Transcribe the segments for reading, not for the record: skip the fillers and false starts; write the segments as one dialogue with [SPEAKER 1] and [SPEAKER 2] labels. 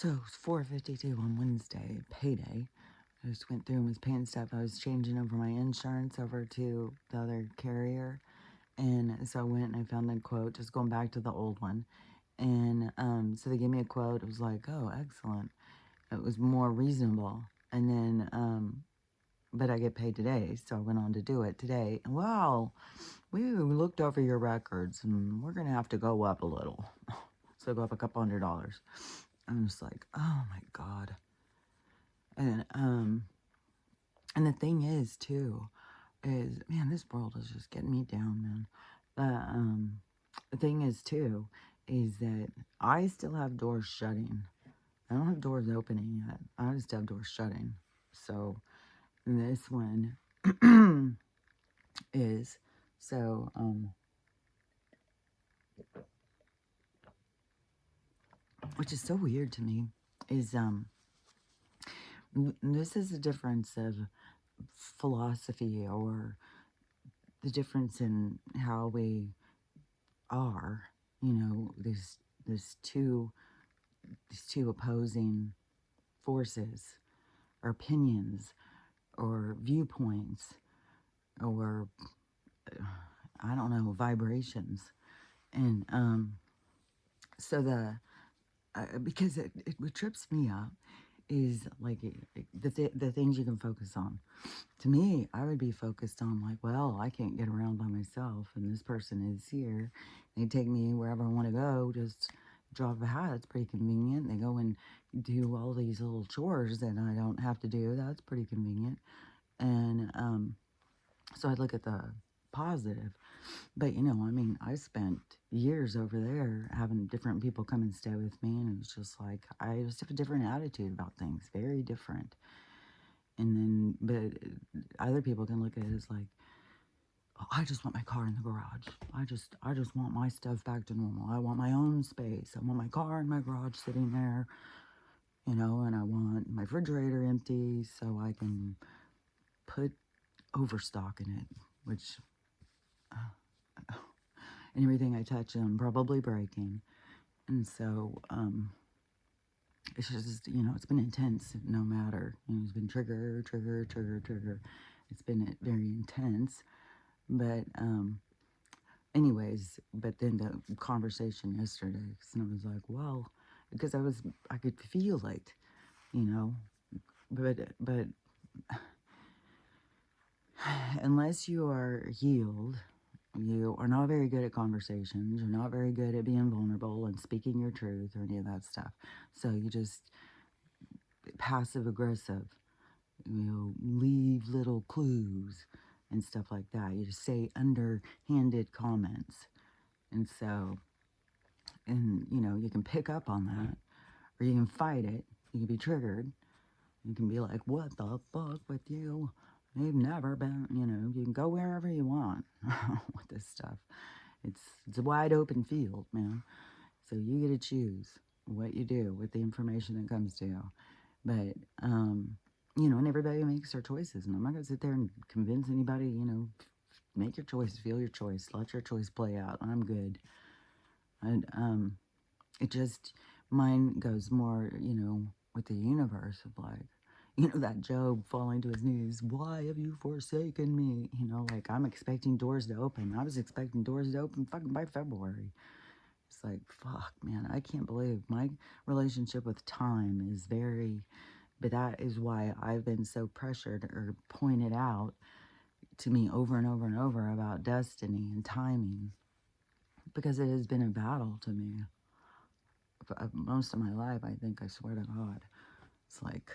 [SPEAKER 1] So it's 4:52 on Wednesday, payday. I just went through and was paying stuff. I was changing over my insurance over to the other carrier. And so I went and I found a quote, just going back to the old one. And so they gave me a quote. It was like, oh, excellent. It was more reasonable. And then, but I get paid today. So I went on to do it today. And wow, we looked over your records and we're going to have to go up a little. So go up a couple $100. I'm just like, oh my God. And the thing is too, is man, this world is just getting me down, man. The thing is too, is that I still have doors shutting. I don't have doors opening yet. I just have doors shutting. So this one is so which is so weird to me, is this is the difference of philosophy, or the difference in how we are, you know, these two opposing forces or opinions or viewpoints or I don't know, vibrations. And so because what trips me up is like the things you can focus on. To me, I would be focused on like, well, I can't get around by myself, and this person is here. They take me wherever I want to go. Just drop a hat. It's pretty convenient. They go and do all these little chores that I don't have to do. That's pretty convenient. And so I look at the positive. But you know, I mean, I spent years over there having different people come and stay with me, and it was just like I just have a different attitude about things, very different. And then, but other people can look at it as like, oh, I just want my car in the garage. I just want my stuff back to normal. I want my own space. I want my car in my garage sitting there, you know, and I want my refrigerator empty so I can put overstock in it, which and everything I touch I'm probably breaking. And so, it's just, you know, it's been intense no matter. You know, it's been trigger, trigger, trigger, trigger. It's been very intense. But, anyways, but then the conversation yesterday, and I was like, well, because I could feel it, you know, but unless you are healed, you are not very good at conversations. You're not very good at being vulnerable and speaking your truth or any of that stuff. So you just passive aggressive, you know, leave little clues and stuff like that. You just say underhanded comments. And so, and you know, you can pick up on that or you can fight it. You can be triggered. You can be like, what the fuck with you? You've never been, you know, you can go wherever you want with this stuff. It's a wide open field, man. So you get to choose what you do with the information that comes to you. But, you know, and everybody makes their choices. And I'm not going to sit there and convince anybody, you know, make your choice, feel your choice, let your choice play out. I'm good. And it just, mine goes more, you know, with the universe of like, you know, that Job falling to his knees, why have you forsaken me? You know, like I'm expecting doors to open. I was expecting doors to open fucking by February. It's like, fuck, man, I can't believe my relationship with time is very, but that is why I've been so pressured or pointed out to me over and over and over about destiny and timing, because it has been a battle to me for most of my life. I think, I swear to God, it's like,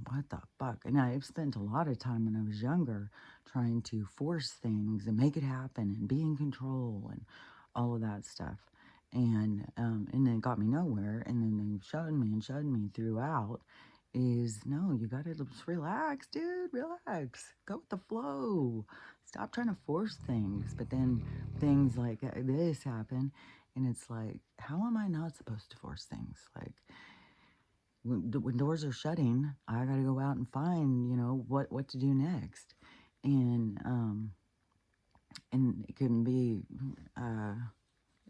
[SPEAKER 1] what the fuck? And I've spent a lot of time when I was younger trying to force things and make it happen and be in control and all of that stuff. And then it got me nowhere. And then they've shown me throughout is no, you gotta just relax, dude. Relax. Go with the flow. Stop trying to force things. But then things like this happen, and it's like, how am I not supposed to force things? Like, when doors are shutting, I gotta go out and find, you know, what to do next. And it can be, I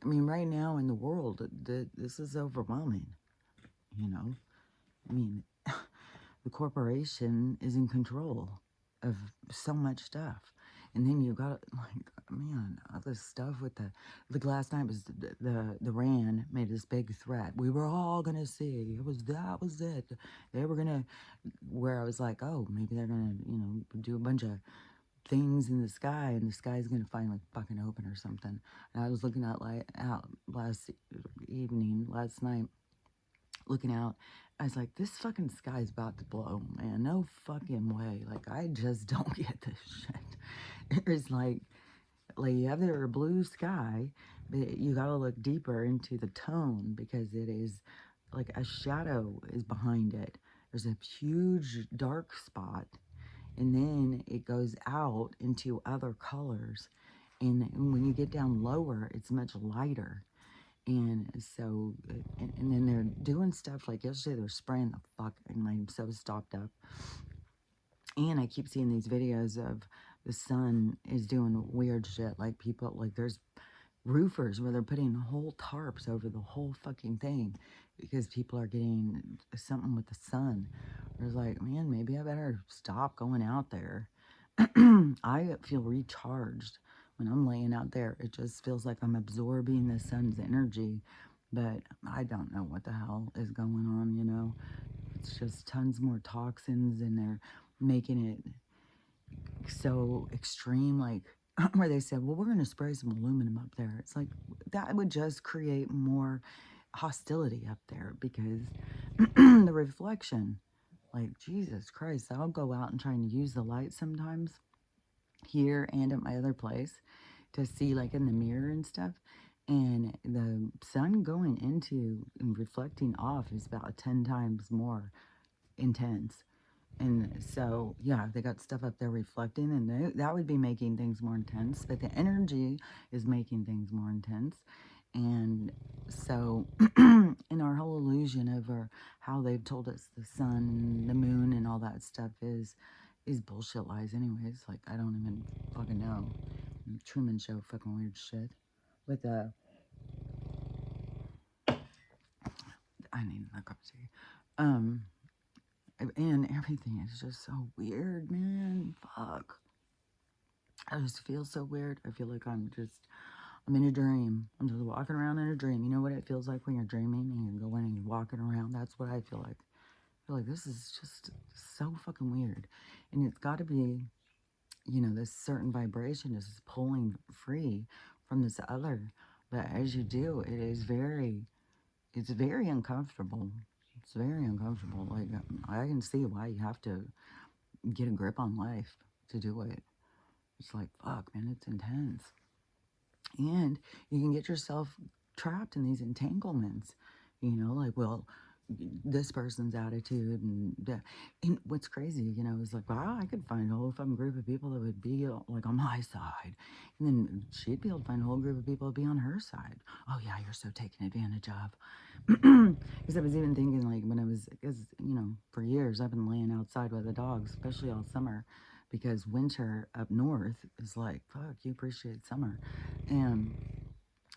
[SPEAKER 1] mean, right now in the world, this is overwhelming, you know. I mean, the corporation is in control of so much stuff. And then you got, like, man, all this stuff with the last night was the Rand made this big threat. We were all gonna see. That was it. They were gonna, where I was like, oh, maybe they're gonna, do a bunch of things in the sky, and the sky's gonna finally fucking open or something. And I was looking out last night, looking out. I was like, this fucking sky's about to blow, man. No fucking way. Like, I just don't get this shit. It's like you have their blue sky, but you gotta look deeper into the tone because it is like a shadow is behind it. There's a huge dark spot, and then it goes out into other colors. And when you get down lower, it's much lighter. And so, and then they're doing stuff like yesterday, they're spraying the fuck, and I'm so stopped up. And I keep seeing these videos of the sun is doing weird shit. Like people, like there's roofers where they're putting whole tarps over the whole fucking thing because people are getting something with the sun. I was like, man, maybe I better stop going out there. I feel recharged when I'm laying out there. It just feels like I'm absorbing the sun's energy, but I don't know what the hell is going on, It's just tons more toxins, and they're making it so extreme, like where they said, well, we're going to spray some aluminum up there. It's like that would just create more hostility up there because the reflection, like Jesus Christ, I'll go out and try and use the light sometimes here and at my other place to see like in the mirror and stuff. And the sun going into and reflecting off is about 10 times more intense. And so, yeah, they got stuff up there reflecting, and that would be making things more intense. But the energy is making things more intense. And so, in our whole illusion of how they've told us the sun, the moon, and all that stuff is bullshit lies. Anyways, like I don't even fucking know. Truman Show, fucking weird shit. With I need a cup of tea. Um, and everything is just so weird, man. Fuck. I just feel so weird. I feel like I'm in a dream. I'm just walking around in a dream. You know what it feels like when you're dreaming and you're going and you're walking around? That's what I feel like. I feel like this is just so fucking weird. And it's got to be, this certain vibration is pulling free from this other. But as you do, it's very uncomfortable. It's very uncomfortable. Like, I can see why you have to get a grip on life to do it. It's like, fuck, man, it's intense. And you can get yourself trapped in these entanglements, like, well, this person's attitude and what's crazy, is like, wow, I could find a whole fucking group of people that would be like on my side, and then she'd be able to find a whole group of people to be on her side. Oh yeah, you're so taken advantage of. Because I was even thinking, like, when I was, because for years I've been laying outside with the dogs, especially all summer, because winter up north is like, fuck, you appreciate summer. And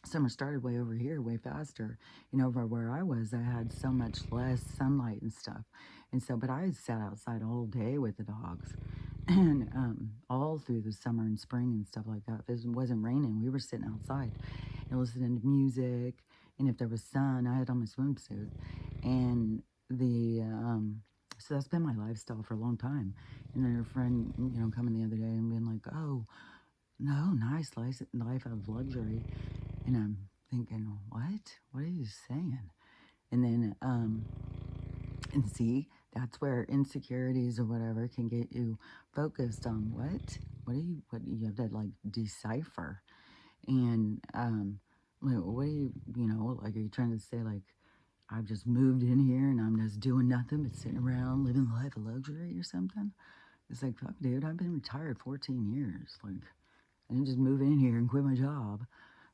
[SPEAKER 1] summer started way over here, way faster. Over where I was, I had so much less sunlight and stuff. And so, but I sat outside all day with the dogs. And all through the summer and spring and stuff like that. If it wasn't raining, we were sitting outside and listening to music. And if there was sun, I had on my swimsuit. And so that's been my lifestyle for a long time. And then her friend, coming the other day and being like, oh, no, nice life of luxury. And I'm thinking, what? What are you saying? And then, and see, that's where insecurities or whatever can get you focused on what you have to like decipher. And, like, what do like, are you trying to say, like, I've just moved in here and I'm just doing nothing but sitting around living the life of luxury or something? It's like, fuck, dude, I've been retired 14 years. Like, I didn't just move in here and quit my job.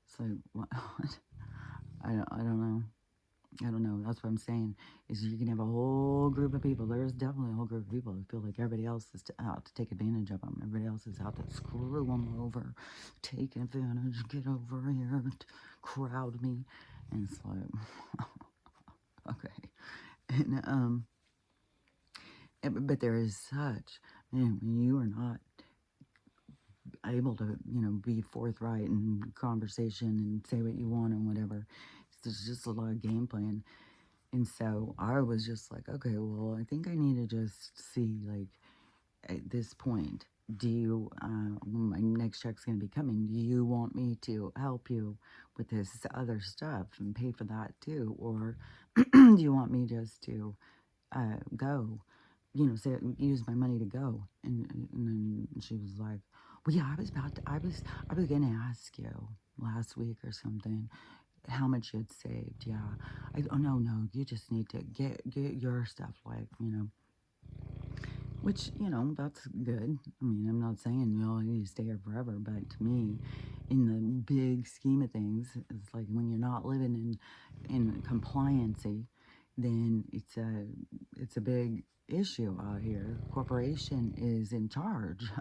[SPEAKER 1] It's like, what? I don't know. I don't know. That's what I'm saying. Is you can have a whole group of people. There's definitely a whole group of people who feel like everybody else is out to take advantage of them. Everybody else is out to screw them over, take advantage, get over here, crowd me. And it's like, okay. And But there is such, man, when you are not able to, be forthright in conversation and say what you want and whatever, there's just a lot of game playing. And so I was just like, okay, well, I think I need to just see, like, at this point, do you, when my next check's going to be coming, do you want me to help you with this other stuff and pay for that too? Or do you want me just to go, say, use my money to go? And then she was like, well, yeah, I was going to ask you last week or something how much you'd saved. Yeah. Oh, no, you just need to get your stuff, like, which, that's good. I mean, I'm not saying you all need to stay here forever, but to me, in the big scheme of things, it's like when you're not living in compliancy, then it's a big issue out here. Corporation is in charge.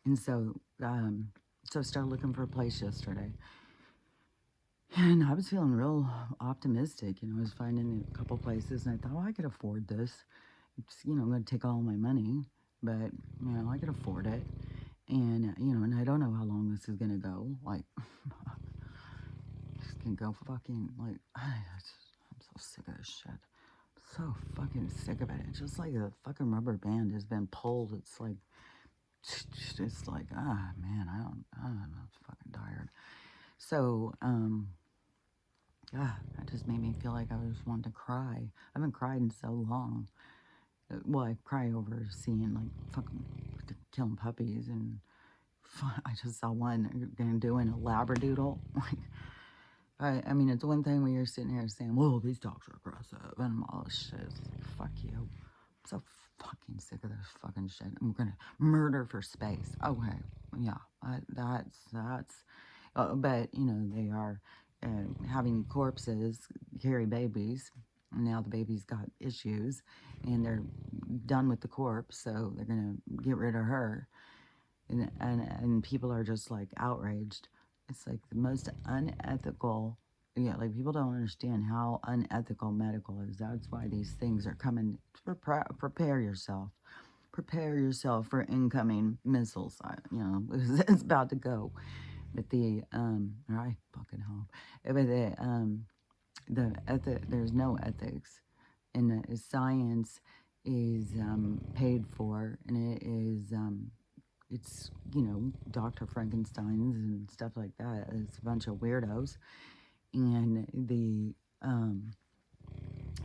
[SPEAKER 1] And so I started looking for a place yesterday. And I was feeling real optimistic. I was finding a couple places, and I thought, well, I could afford this. It's, I'm going to take all my money, but, I could afford it. And, and I don't know how long this is going to go. Like, this can go fucking, like, I'm so sick of this shit. So fucking sick of it. It's just like a fucking rubber band has been pulled. It's like, man, I don't know. I'm fucking tired. So, that just made me feel like I was wanting to cry. I haven't cried in so long. Well, I cry over seeing, like, fucking killing puppies, and I just saw one doing a labradoodle. Like, I mean, it's one thing when you're sitting here saying, well, these dogs are aggressive and all this shit. It's like, fuck you. I'm so fucking sick of this fucking shit. I'm gonna murder for space. Okay, yeah, that's. But they are having corpses carry babies. Now the baby's got issues, and they're done with the corpse, so they're gonna get rid of her. And people are just like outraged. It's like the most unethical. Yeah, like people don't understand how unethical medical is. That's why these things are coming. Prepare yourself. Prepare yourself for incoming missiles. It's about to go. But I fucking hope. But there's no ethics, and the science is paid for, and it's Dr. Frankenstein's and stuff like that. It's a bunch of weirdos. And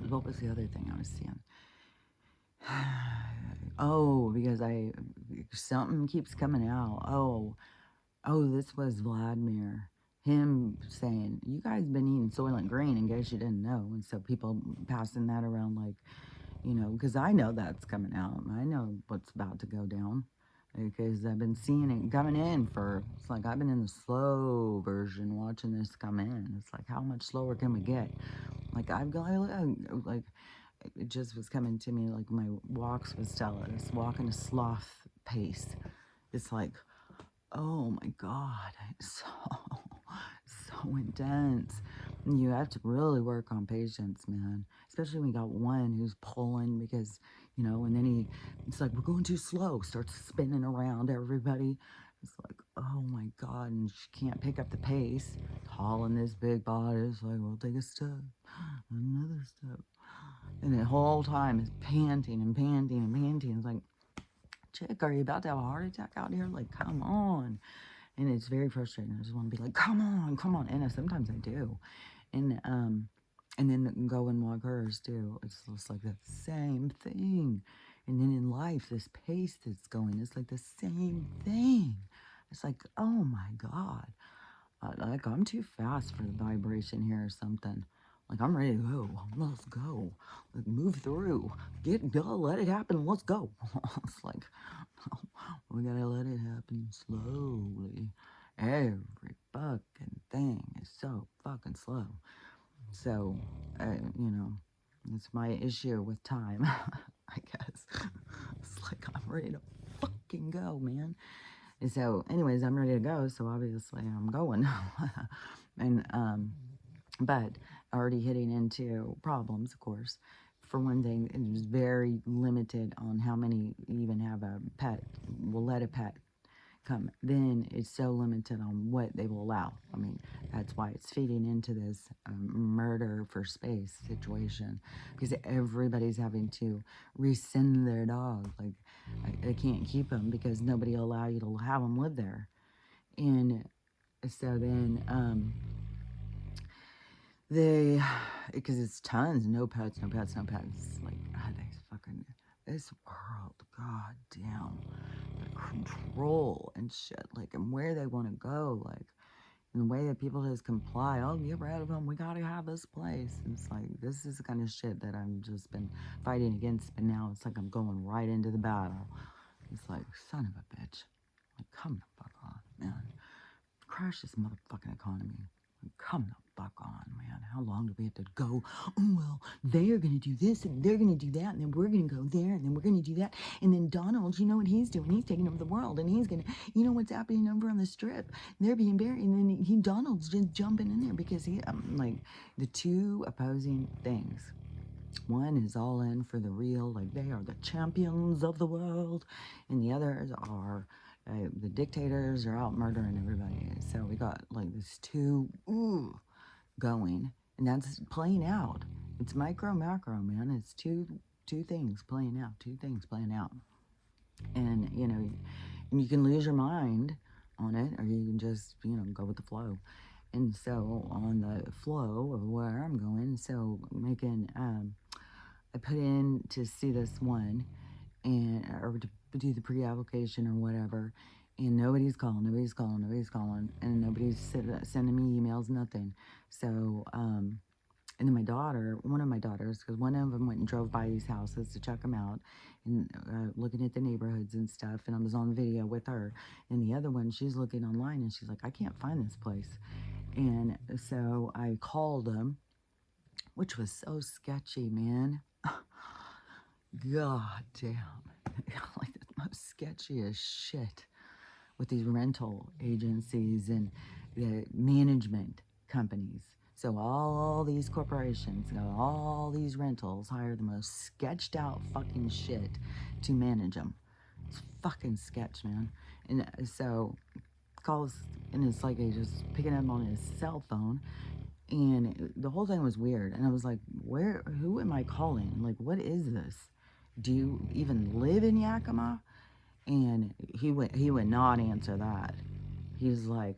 [SPEAKER 1] what was the other thing I was seeing? Oh, because something keeps coming out. Oh, this was Vladimir. Him saying, you guys been eating Soylent Green in case you didn't know. And so people passing that around, like, because I know that's coming out. I know what's about to go down because I've been seeing it coming in it's like I've been in the slow version watching this come in. It's like, how much slower can we get? Like, like, it just was coming to me like my walks with Stella. It's walking a sloth pace. It's like, oh my God, it's so intense. You have to really work on patience, man. Especially when you got one who's pulling because, and then it's like, we're going too slow, starts spinning around everybody. It's like, oh my God, and she can't pick up the pace. Hauling this big body. It's like, we'll take a step, another step. And the whole time is panting and panting and panting. It's like, chick, are you about to have a heart attack out here? Like, come on. And it's very frustrating. I just want to be like, come on. And sometimes I do. And then go and walk hers too. It's just like the same thing. And then in life, this pace that's going, it's like the same thing. It's like, oh my God. Like, I'm too fast for the vibration here or something. Like, I'm ready to go. Let's go. Like, move through. Go, let it happen. Let's go. It's like, we gotta let it happen slowly. Every fucking thing is so fucking slow. So, it's my issue with time, I guess. It's like, I'm ready to fucking go, man. And so, anyways, I'm ready to go, so obviously I'm going. And, but already hitting into problems, of course. for one thing, it's very limited on how many even have a pet, will let a pet come. Then it's so limited on what they will allow. I mean, that's why it's feeding into this murder for space situation, because everybody's having to rescind their dog. Like, they can't keep them because nobody will allow you to have them live there. And so then they, because it's tons, no pets, no pets, no pets. Like, God, they fucking, this world, god damn, the control and shit, like, and where they want to go, like, and the way that people just comply, oh, get rid of them, we gotta have this place. And it's like, this is the kind of shit that I've just been fighting against, but now it's like I'm going right into the battle. It's like, son of a bitch, like, come the fuck on, man. Crash this motherfucking economy. Come the fuck on, man. How long do we have to go? Oh, well, they are going to do this and they're going to do that, and then we're going to go there, and then we're going to do that. And then Donald, you know what he's doing? He's taking over the world, and he's going to, you know what's happening over on the strip? They're being buried, and then Donald's just jumping in there because he, like, the two opposing things. One is all in for the real, like they are the champions of the world, and the others are the dictators are out murdering everybody. So we got like this two going, and that's playing out. It's micro macro, man. It's two things playing out, two things playing out, and you can lose your mind on it, or you can just go with the flow. And so on the flow of where I'm going, so making I put in to see this one, and or to do the pre-application or whatever, and nobody's calling, and nobody's sending me emails, nothing. So, and then my daughter, one of my daughters, because one of them went and drove by these houses to check them out, and looking at the neighborhoods and stuff, and I was on video with her, and the other one, she's looking online, and she's like, I can't find this place. And so I called them, which was so sketchy, man. God damn. Like the most sketchiest shit with these rental agencies and the management companies. So all these corporations, all these rentals hire the most sketched out fucking shit to manage them. It's fucking sketch, man. And so calls, and it's like he's just picking up on his cell phone, and the whole thing was weird. And I was like, who am I calling? Like, what is this? Do you even live in Yakima? And he would not answer that. He's like,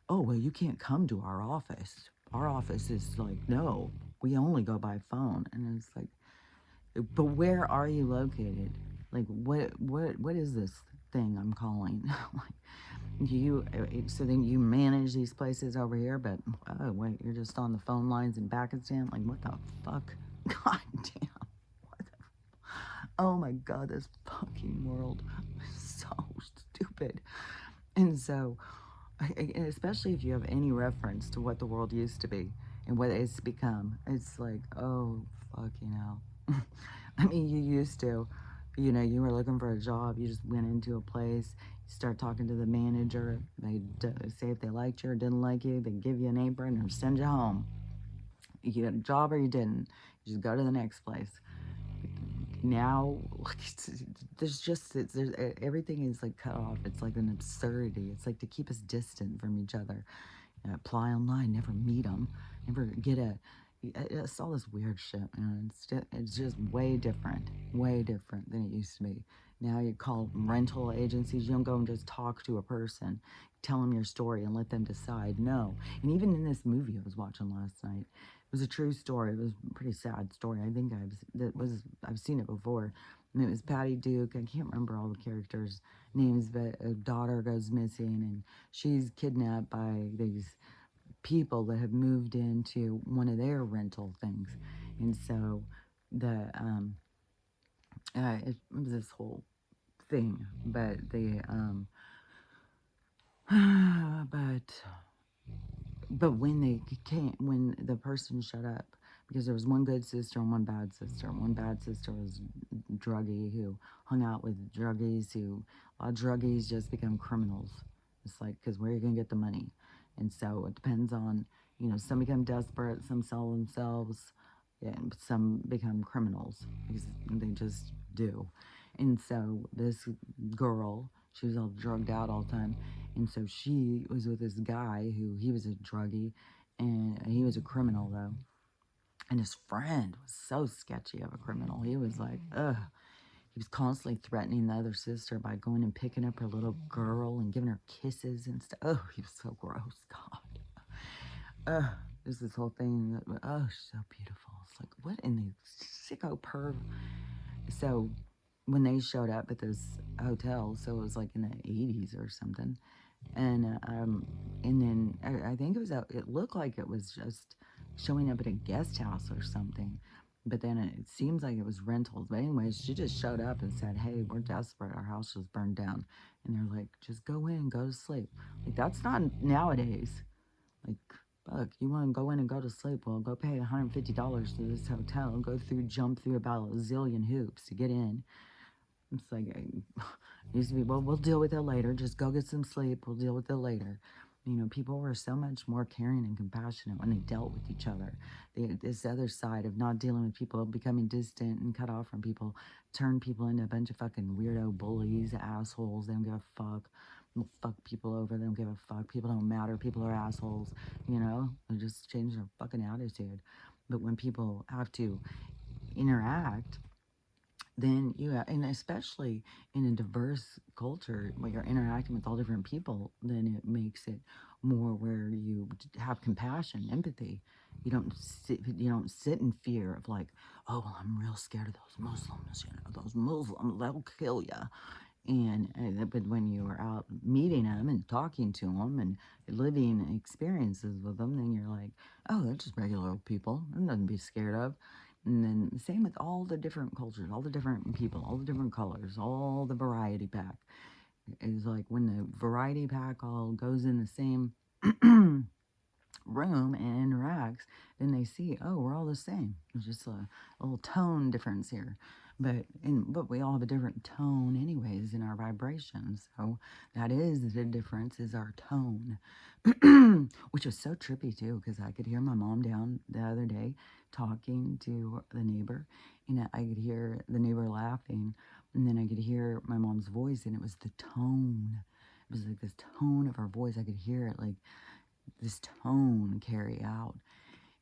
[SPEAKER 1] oh, well, you can't come to our office. Our office is like, no, we only go by phone. And it's like, but where are you located? Like, what is this thing I'm calling? Like, so then you manage these places over here, but oh wait, you're just on the phone lines in Pakistan. Like, what the fuck? God damn. Oh my god, this fucking world is so stupid. And so, and especially if you have any reference to what the world used to be and what it's become, it's like, oh fucking hell. I mean, you used to, you were looking for a job, you just went into a place, you start talking to the manager, they say if they liked you or didn't like you, they give you an apron or send you home. You got a job or you didn't, you just go to the next place. Now, like, everything is like cut off. It's like an absurdity. It's like to keep us distant from each other. Apply online, never meet them, never get it's all this weird shit, man. It's just way different than it used to be. Now you call rental agencies, you don't go and just talk to a person, tell them your story and let them decide. No. And even in this movie I was watching last night, it was a true story. It was a pretty sad story. I think I've seen it before. And it was Patty Duke. I can't remember all the characters' names, but a daughter goes missing and she's kidnapped by these people that have moved into one of their rental things. And so it was this whole thing, but but when the person shut up, because there was one good sister and one bad sister. One bad sister was a druggie who hung out with druggies who, a lot of druggies just become criminals. It's like, because where are you going to get the money? And so it depends on, some become desperate, some sell themselves, and some become criminals because they just do. And so this girl, she was all drugged out all the time, and so she was with this guy who he was a druggie, and he was a criminal though. And his friend was so sketchy of a criminal. He was like, ugh. He was constantly threatening the other sister by going and picking up her little girl and giving her kisses and stuff. Oh, he was so gross. God. There's this whole thing that, oh, she's so beautiful. It's like, what in the sicko perv? So when they showed up at this hotel, so it was like in the 80s or something, and then I think it looked like it was just showing up at a guest house or something, but then it seems like it was rentals. But anyways, she just showed up and said, "Hey, we're desperate. Our house was burned down," and they're like, "Just go in, go to sleep." Like that's not nowadays. Like, fuck, you want to go in and go to sleep? Well, go pay $150 to this hotel, jump through about a zillion hoops to get in. It's like, it used to be, well, we'll deal with it later. Just go get some sleep. We'll deal with it later. You know, people were so much more caring and compassionate when they dealt with each other. This other side of not dealing with people, becoming distant and cut off from people, turned people into a bunch of fucking weirdo bullies, assholes. They don't give a fuck. They'll fuck people over. They don't give a fuck. People don't matter. People are assholes. You know, they just change their fucking attitude. But when people have to interact, then and especially in a diverse culture where you're interacting with all different people, then it makes it more where you have compassion, empathy. You don't sit in fear of like, oh, well, I'm real scared of those Muslims, those Muslims, they'll kill you. But when you are out meeting them and talking to them and living experiences with them, then you're like, oh, they're just regular old people. There's nothing to be scared of. And then same with all the different cultures, all the different people, all the different colors, all the variety pack. It's like when the variety pack all goes in the same room and interacts, then they see, oh, we're all the same. There's just a little tone difference here. But we all have a different tone anyways in our vibrations. So that is the difference, is our tone. Which was so trippy too, because I could hear my mom down the other day talking to the neighbor, and I could hear the neighbor laughing, and then I could hear my mom's voice, and it was the tone. It was like this tone of her voice. I could hear it like this tone carry out.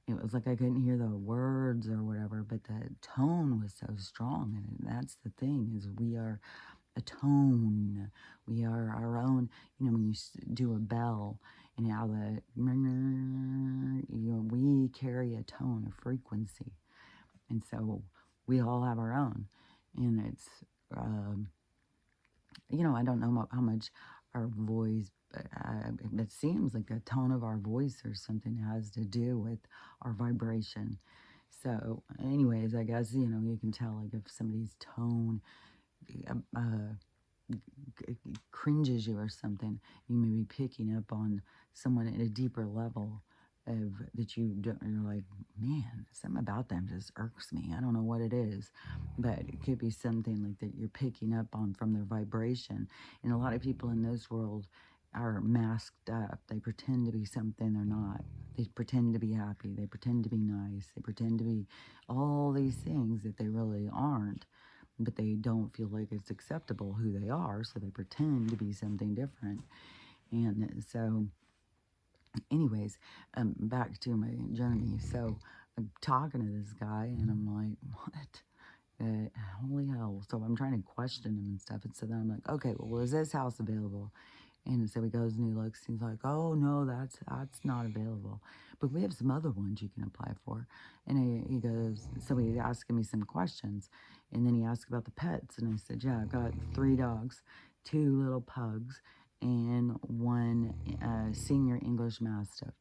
[SPEAKER 1] It was like I couldn't hear the words or whatever, but the tone was so strong. And that's the thing, is we are a tone. We are our own, when you do a bell and how we carry a tone, a frequency. And so we all have our own. And it's, I don't know how much our voice, it seems like the tone of our voice or something has to do with our vibration. So, anyways, I guess, you can tell, like, if somebody's tone cringes you or something, you may be picking up on someone at a deeper level of that you don't, you're like, man, something about them just irks me. I don't know what it is, but it could be something like that you're picking up on from their vibration. And a lot of people in this world are masked up. They pretend to be something they're not. They pretend to be happy. They pretend to be nice. They pretend to be all these things that they really aren't, but they don't feel like it's acceptable who they are, so they pretend to be something different. And so, anyways, back to my journey. So I'm talking to this guy, and I'm like, what? Holy hell. So I'm trying to question him and stuff. And so then I'm like, okay, well, is this house available? And so he goes and he looks, he's like, oh, no, that's not available. But we have some other ones you can apply for. And he goes, so he's asking me some questions. And then he asked about the pets. And I said, yeah, I've got 3 dogs, 2 little pugs, and 1 senior English Mastiff.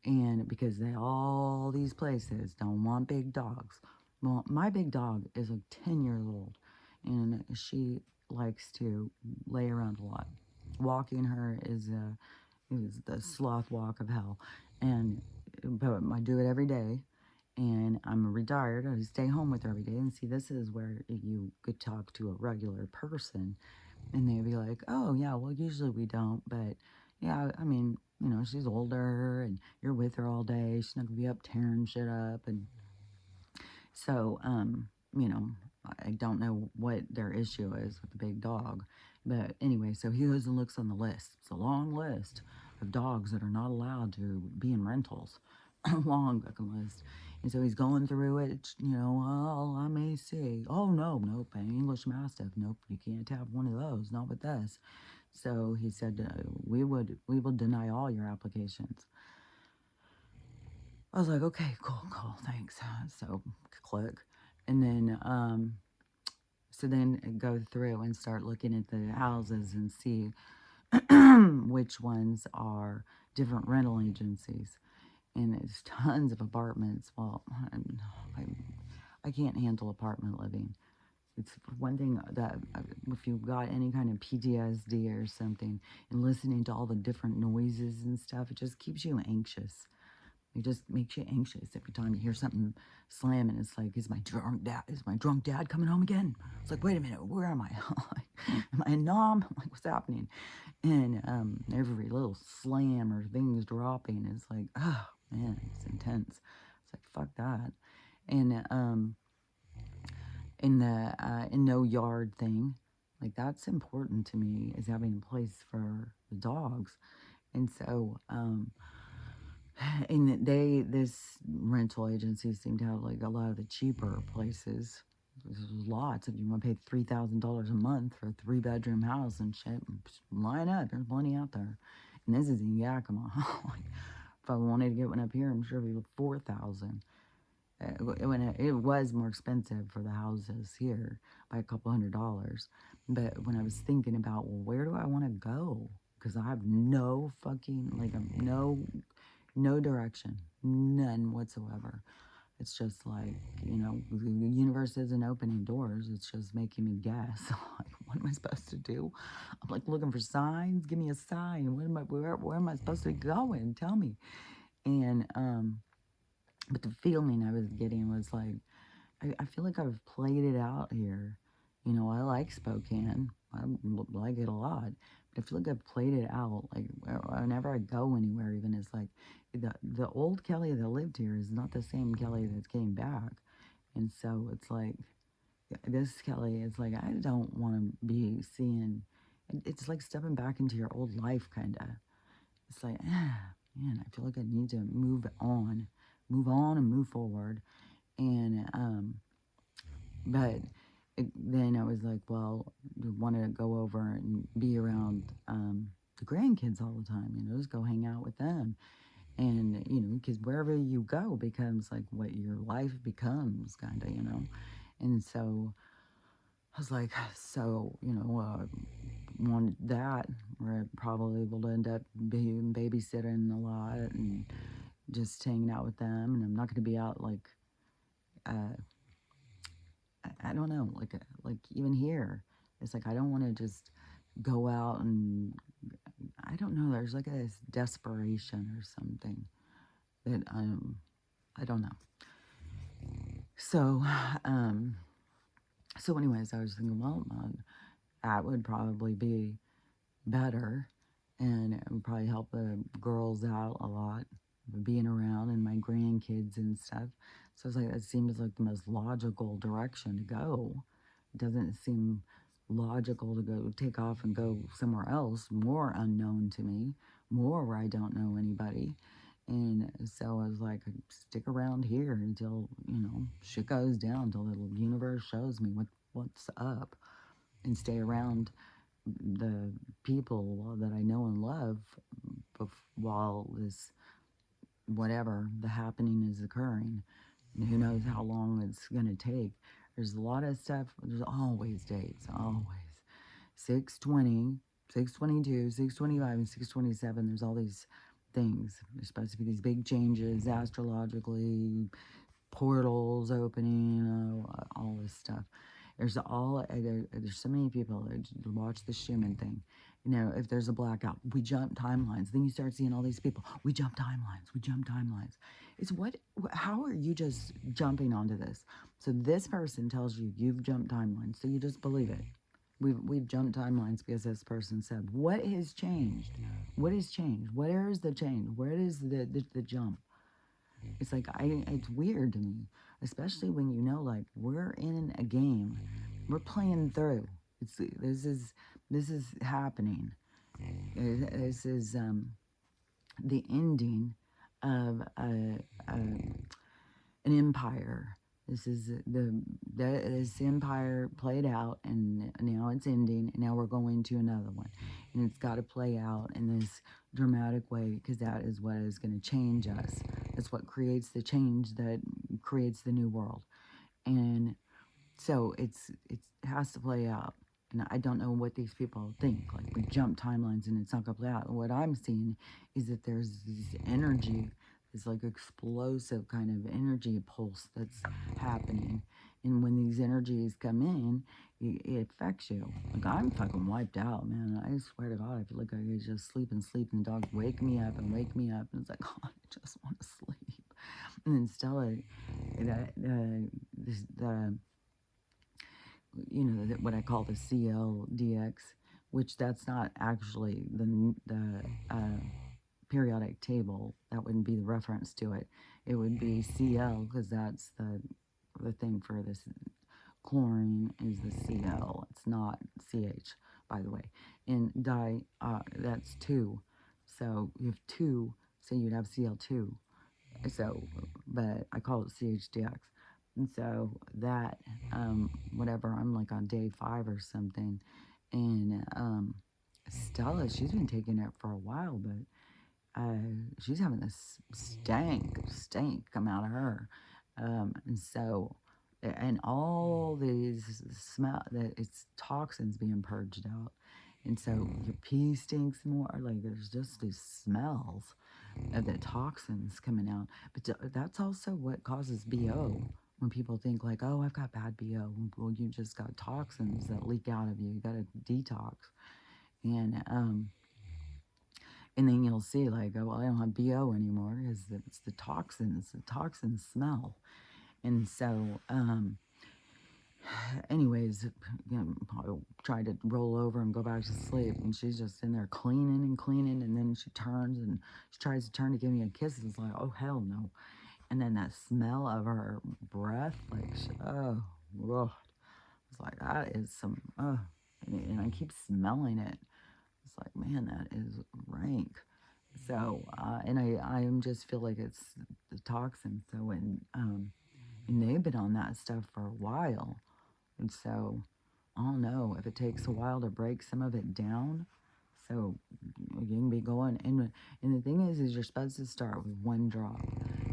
[SPEAKER 1] And because all these places don't want big dogs. Well, my big dog is like 10 years old, and she likes to lay around a lot. Walking her is the sloth walk of hell, but I do it every day. And I'm retired. I stay home with her every day. And see, this is where you could talk to a regular person, and they'd be like, "Oh yeah, well usually we don't, but yeah, I mean, she's older, and you're with her all day. She's not gonna be up tearing shit up, and So, you know, I don't know what their issue is with the big dog. But anyway, so he goes and looks on the list. It's a long list of dogs that are not allowed to be in rentals. A long fucking list. And so he's going through it, you know, oh, I may see. Oh, no, nope, an English Mastiff. Nope, you can't have one of those, not with this. So he said, we will deny all your applications. I was like, okay, cool, thanks. So click. And then, so then go through and start looking at the houses and see which ones are different rental agencies. And it's tons of apartments. Well, I can't handle apartment living. It's one thing that if you've got any kind of PTSD or something, and listening to all the different noises and stuff, it just keeps you anxious. It just makes you anxious every time you hear something slamming. It's like, is my drunk dad coming home again? It's like, wait a minute, where am I? Am I in Nam? Like, what's happening? And every little slam or things dropping is like, oh man, it's intense. It's like, fuck that. And in no yard thing, like that's important to me, is having a place for the dogs. And so and this rental agency seemed to have like a lot of the cheaper places. There's lots. If you want to pay $3,000 a month for a 3-bedroom house and shit, line up. There's plenty out there. And this is in Yakima. Like, if I wanted to get one up here, I'm sure it'd be 4,000. It was more expensive for the houses here by a couple $100. But when I was thinking about, well, where do I want to go? Because I have no fucking, like, no direction, none whatsoever. It's just like, you know, the universe isn't opening doors. It's just making me guess. Like, what am I supposed to do? I'm like looking for signs. Give me a sign. Where am I supposed to be going? Tell me. And but the feeling I was getting was like, I feel like I've played it out here. You know, I like Spokane. I like it a lot. But I feel like I've played it out. Like, whenever I go anywhere, even, it's like the old Kelly that lived here is not the same Kelly that came back. And so it's like, this Kelly is like, I don't want to be seeing. It's like stepping back into your old life, kind of. It's like, man, I feel like I need to move on and move forward. And but then I was like, well, I want to go over and be around the grandkids all the time, you know, just go hang out with them. And, you know, because wherever you go becomes like what your life becomes, kind of, you know. And so I was like, so, you know, wanted that, where I probably will end up being babysitting a lot and just hanging out with them. And I'm not going to be out like, uh, I don't know, like even here, it's like I don't want to just go out and I don't know. There's like a desperation or something that I don't know. So so anyways, I was thinking, well, that would probably be better, and it would probably help the girls out a lot, being around and my grandkids and stuff. So I was like, that seems like the most logical direction to go. It doesn't seem logical to go take off and go somewhere else, more unknown to me, more where I don't know anybody. And so I was like, stick around here until, you know, shit goes down, until the universe shows me what's up, and stay around the people that I know and love while this, whatever, the happening is occurring. And who knows how long it's going to take. There's a lot of stuff. There's always dates, always. 620, 622, 625, and 627. There's all these things. There's supposed to be these big changes astrologically, portals opening, all this stuff. There's so many people that watch the Schumann thing. You know, if there's a blackout, we jump timelines. Then you start seeing all these people. We jump timelines. It's how are you just jumping onto this? So this person tells you you've jumped timelines, so you just believe it. We've jumped timelines because this person said. What has changed? What has changed? Where is the change? Where is the jump? It's like it's weird to me. especially when you know, like, we're in a game, we're playing through. It's this is happening. This is the ending of an empire. This is this empire played out, and now it's ending. And now we're going to another one, and it's got to play out in this dramatic way because that is what is going to change us. That's what creates the change that creates the new world, and so it has to play out. And I don't know what these people think. Like, we jump timelines and it's not gonna play out. What I'm seeing is that there's this energy, this like explosive kind of energy pulse that's happening. And when these energies come in, it affects you. Like, I'm fucking wiped out, man. I swear to God, I feel like I could just sleep and sleep, and the dogs wake me up and wake me up, and it's like, oh, I just want to sleep. And then Stella, the what I call the CLDX, which that's not actually the periodic table. That wouldn't be the reference to it. It would be CL because that's the thing for this. Chlorine is the CL. It's not CH, by the way. And that's 2. So you have 2, so you'd have CL2. So, but I call it CHDX. And so that, whatever, I'm like on day 5 or something. And Stella, she's been taking it for a while, but she's having this stank come out of her. And so, and all these smell, that it's toxins being purged out. And so your pee stinks more. Like, there's just these smells of the toxins coming out. But that's also what causes BO. When people think like, oh, I've got bad BO. Well, you just got toxins that leak out of you. You got to detox. And then you'll see like, oh, well, I don't have BO anymore because it's the toxins. The toxins smell. And so, anyways, I tried to roll over and go back to sleep, and she's just in there cleaning and cleaning, and then she turns and she tries to turn to give me a kiss, and it's like, oh, hell no. And then that smell of her breath, like, oh, ugh. It's like, that is some, and I keep smelling it. It's like, man, that is rank. So, and I just feel like it's the toxins. So, and they've been on that stuff for a while. And so, I don't know if it takes a while to break some of it down. So you can be going, and the thing is you're supposed to start with 1 drop.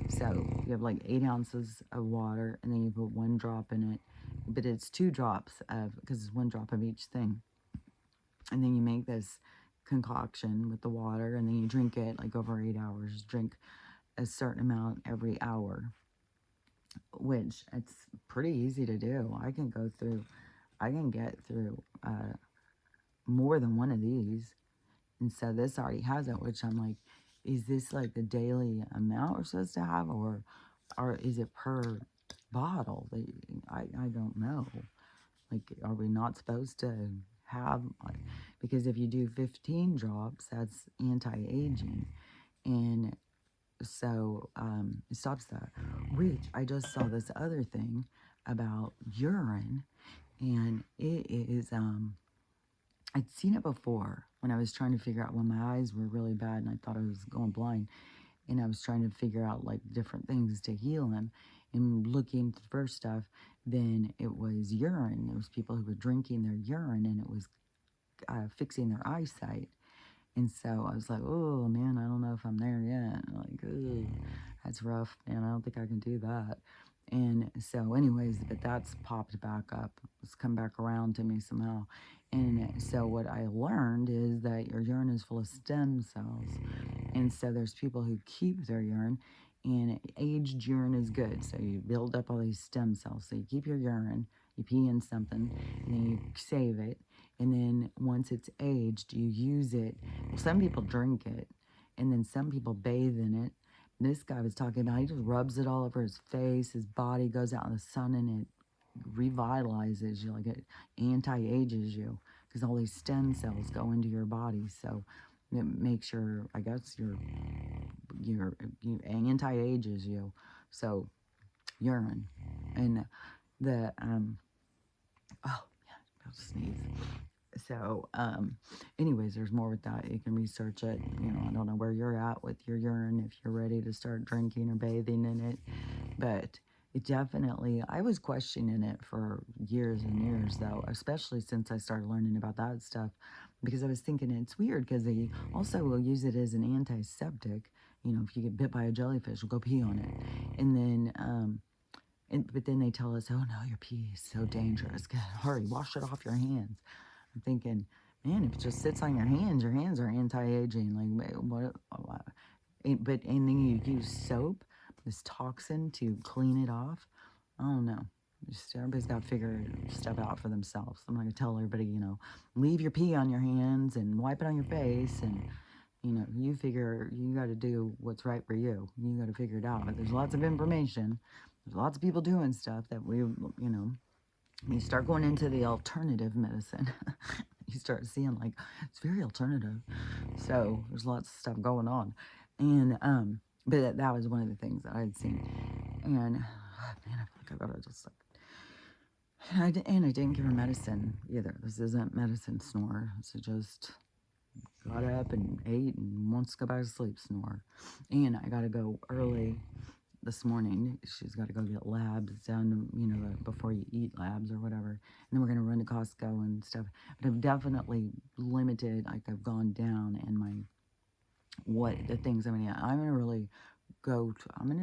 [SPEAKER 1] So you have like 8 ounces of water, and then you put 1 drop in it, but it's 2 drops of, because it's 1 drop of each thing. And then you make this concoction with the water, and then you drink it like over 8 hours. Drink a certain amount every hour, which it's pretty easy to do. I can get through more than one of these. And so this already has it, which I'm like, is this like the daily amount we're supposed to have, or is it per bottle? I don't know. Like, are we not supposed to have, like, because if you do 15 drops, that's anti-aging. And so it stops that. Which I just saw this other thing about urine, and it is I'd seen it before when I was trying to figure out when my eyes were really bad and I thought I was going blind, and I was trying to figure out like different things to heal them, and looking for stuff. Then it was urine. There was people who were drinking their urine, and it was fixing their eyesight. And so I was like, oh man, I don't know if I'm there yet. Like, oh, that's rough, man. I don't think I can do that. And so, anyways, but that's popped back up. It's come back around to me somehow. And so, what I learned is that your urine is full of stem cells. And so, there's people who keep their urine, and aged urine is good. So, you build up all these stem cells. So, you keep your urine, you pee in something, and then you save it. And then, once it's aged, you use it. Well, some people drink it, and then some people bathe in it. This guy was talking about, he just rubs it all over his face, his body goes out in the sun, and it revitalizes you, like it anti-ages you, because all these stem cells go into your body. So it makes your, I guess, you anti-ages you. So urine. And the, oh, yeah, I'll sneeze. So, anyways, there's more with that. You can research it. I don't know where you're at with your urine, if you're ready to start drinking or bathing in it. But it definitely, I was questioning it for years and years, though, especially since I started learning about that stuff, because I was thinking it's weird because they also will use it as an antiseptic. If you get bit by a jellyfish, we'll go pee on it. And then, but then they tell us, oh no, your pee is so dangerous. Hurry, wash it off your hands. I'm thinking, man, if it just sits on your hands are anti-aging. Like, what? And then you use soap, this toxin, to clean it off. I don't know. Just everybody's got to figure stuff out for themselves. I'm not gonna tell everybody, leave your pee on your hands and wipe it on your face, and you figure you got to do what's right for you. You got to figure it out. But there's lots of information. There's lots of people doing stuff that you start going into the alternative medicine. You start seeing like it's very alternative. So there's lots of stuff going on, and but that was one of the things that I'd seen, and man, I feel like I gotta just like, and I didn't give her medicine either. This isn't medicine snore. It's just got up and ate and wants to go back to sleep snore, and I gotta go early this morning. She's got to go get labs done, before you eat labs or whatever. And then we're going to run to Costco and stuff. But I've definitely limited, like I've gone down in the things I'm going to, I'm going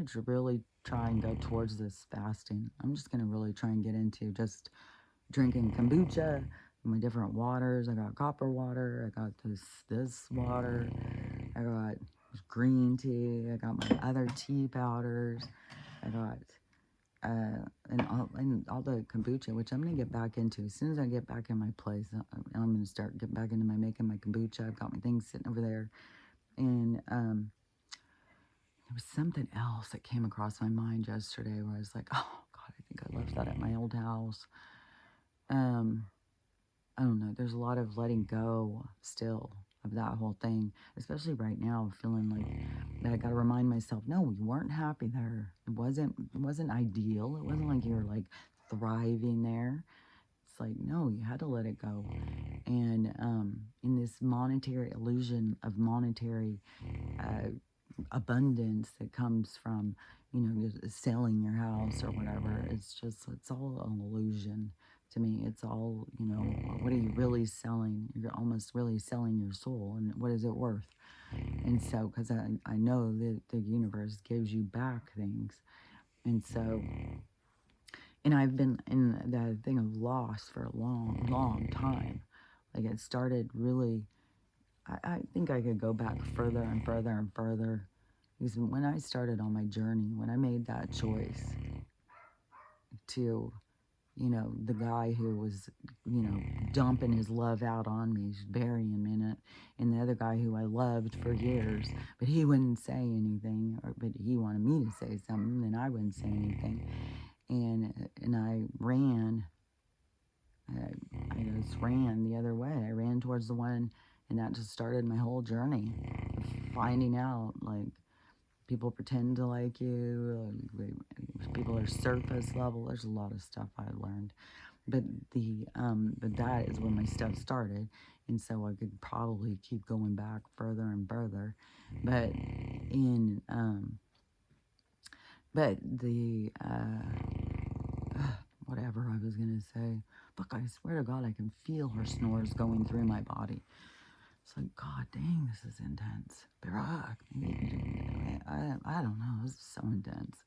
[SPEAKER 1] to really try and go towards this fasting. I'm just going to really try and get into just drinking kombucha, my different waters. I got copper water. I got this water. I got green tea. I got my other tea powders. I got and all the kombucha, which I'm gonna get back into as soon as I get back in my place. I'm gonna start getting back into making my kombucha. I've got my things sitting over there, and there was something else that came across my mind yesterday where I was like, oh God, I think I left that at my old house. I don't know. There's a lot of letting go still of that whole thing, especially right now, feeling like that I got to remind myself, no, you weren't happy there. It wasn't ideal. It wasn't like you were like thriving there. It's like, no, you had to let it go. And in this monetary illusion of monetary abundance that comes from, just selling your house or whatever, it's all an illusion to me. It's all, what are you really selling? You're almost really selling your soul, and what is it worth? And so, because I know that the universe gives you back things. And so, and I've been in the thing of loss for a long, long time. Like it started really, I think I could go back further and further and further. Because when I started on my journey, when I made that choice to, the guy who was, dumping his love out on me, burying me in it, and the other guy who I loved for years, but he wouldn't say anything, but he wanted me to say something, and I wouldn't say anything, and I ran. I just ran the other way. I ran towards the one, and that just started my whole journey of finding out, like, people pretend to like you, people are surface level. There's a lot of stuff I learned, but but that is when my stuff started, and so I could probably keep going back further and further, but in but the whatever I was gonna say. Look, I swear to God, I can feel her snores going through my body. It's like, God dang, this is intense. Barack, I don't know, this is so intense.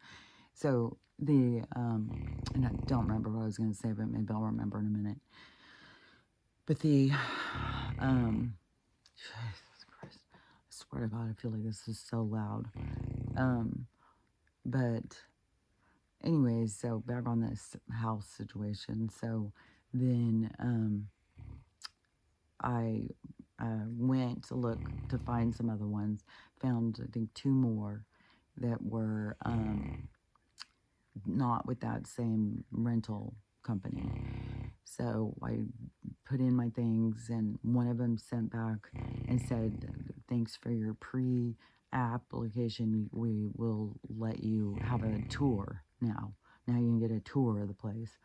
[SPEAKER 1] So and I don't remember what I was going to say, but maybe I'll remember in a minute. But Jesus Christ, I swear to God, I feel like this is so loud. But anyways, so back on this house situation. So then I went to look to find some other ones. Found, I think, 2 more that were not with that same rental company. So I put in my things, and one of them sent back and said, thanks for your pre-application. We will let you have a tour now. Now you can get a tour of the place.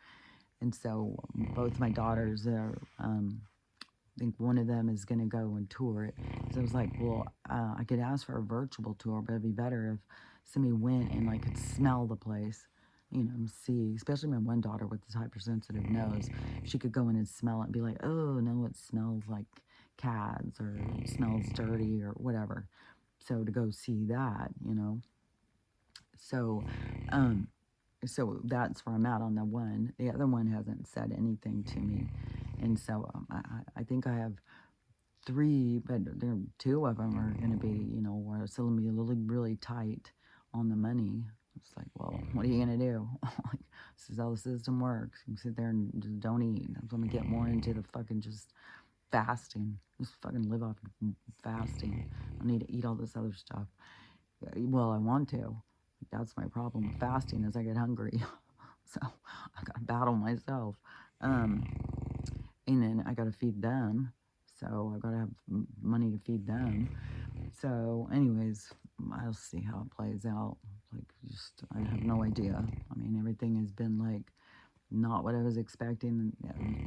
[SPEAKER 1] And so both my daughters are, I think one of them is going to go and tour it. So I was like, well, I could ask for a virtual tour, but it'd be better if somebody went and like could smell the place, you know, see, especially my one daughter with this hypersensitive nose. She could go in and smell it and be like, oh, no, it smells like cats or it smells dirty or whatever. So to go see that, you know. So, um, so that's where I'm at on the one. The other one hasn't said anything to me. And so I think I have three, but there two of them are going to be, you know, where it's going to be a little really tight on the money. It's like, well, what are you going to do? Like, this is how the system works. You can sit there and just don't eat. I'm going to get more into the fucking just fasting. Just fucking live off fasting. I need to eat all this other stuff. Well, I want to. That's my problem with fasting is I get hungry. So I got to battle myself. Um, and then I got to feed them. So I got to have money to feed them. So, anyways, I'll see how it plays out. Like, just, I have no idea. I mean, everything has been like not what I was expecting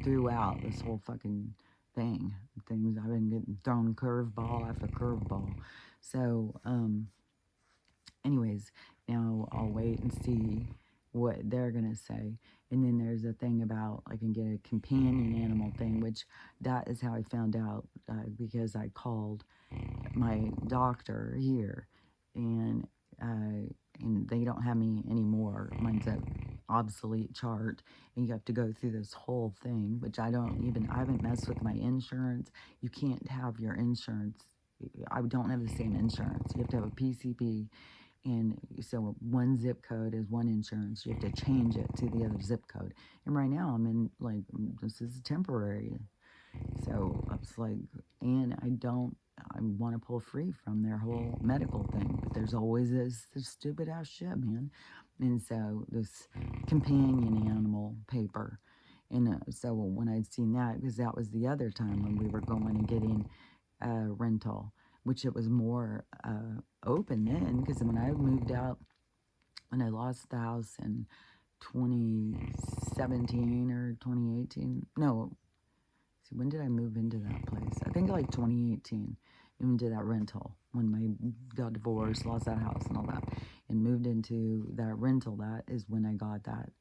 [SPEAKER 1] throughout this whole fucking thing. Things I've been getting thrown curveball after curveball. So, anyways, now I'll wait and see what they're gonna say. And then there's a thing about I can get a companion animal thing, which that is how I found out because I called my doctor here, and they don't have me anymore. Mine's an obsolete chart, and you have to go through this whole thing, which I haven't messed with my insurance. You can't have your insurance. I don't have the same insurance. You have to have a PCP, and so one zip code is one insurance. You have to change it to the other zip code. And right now I'm in like, this is temporary. So I was like, and I want to pull free from their whole medical thing. But there's always this stupid ass shit, man. And so this companion animal paper. And so when I'd seen that, because that was the other time when we were going and getting a rental, which it was more open then, because when I moved out, when I lost the house in 2017 or 2018, no, see, when did I move into that place? I think like 2018, into that rental, when I got divorced, lost that house and all that, and moved into that rental. That is when I got that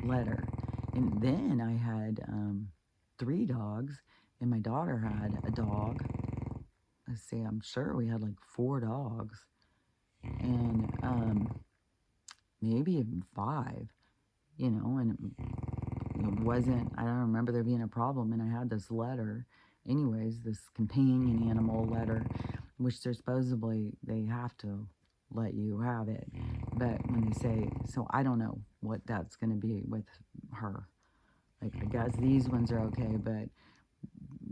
[SPEAKER 1] letter. And then I had 3 dogs, and my daughter had a dog. Let's see, I'm sure we had like 4 dogs, and maybe even 5, you know, and it wasn't, I don't remember there being a problem. And I had this letter, anyways, this companion animal letter, which they're supposedly, they have to let you have it. But when they say, so I don't know what that's going to be with her. Like, I guess these ones are okay, but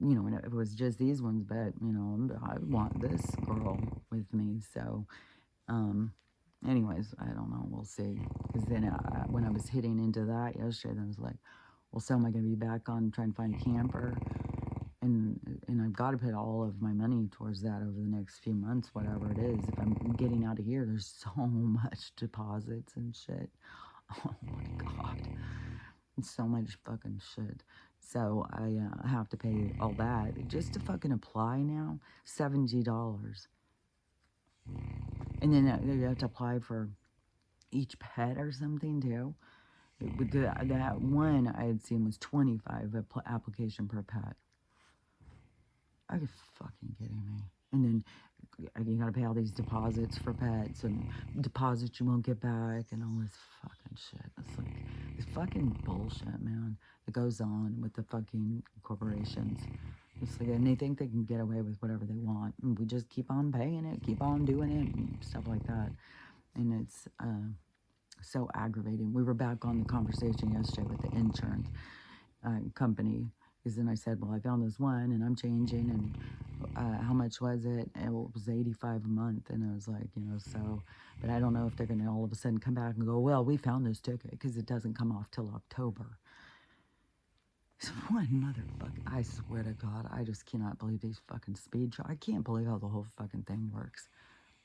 [SPEAKER 1] you know, it was just these ones, but you know, I want this girl with me. So, anyways, I don't know. We'll see. Because then when I was hitting into that yesterday, then I was like, well, so am I going to be back on trying to find a camper? And I've got to put all of my money towards that over the next few months, whatever it is. If I'm getting out of here, there's so much deposits and shit. Oh my God. It's so much fucking shit. So I have to pay all that just to fucking apply now. $70. And then you have to apply for each pet or something too. That one I had seen was 25 application per pet. Are you fucking kidding me? And then you gotta pay all these deposits for pets and deposits you won't get back and all this fucking shit. It's like this fucking bullshit, man, that goes on with the fucking corporations. It's like, and they think they can get away with whatever they want. And we just keep on paying it, keep on doing it, and stuff like that. And it's so aggravating. We were back on the conversation yesterday with the insurance company. Because then I said, well, I found this one and I'm changing, and how much was it? And it was $85 a month. And I was like, you know, so, but I don't know if they're going to all of a sudden come back and go, well, we found this ticket, because it doesn't come off till October. So what motherfucker, I swear to God, I just cannot believe these fucking speed. I can't believe how the whole fucking thing works.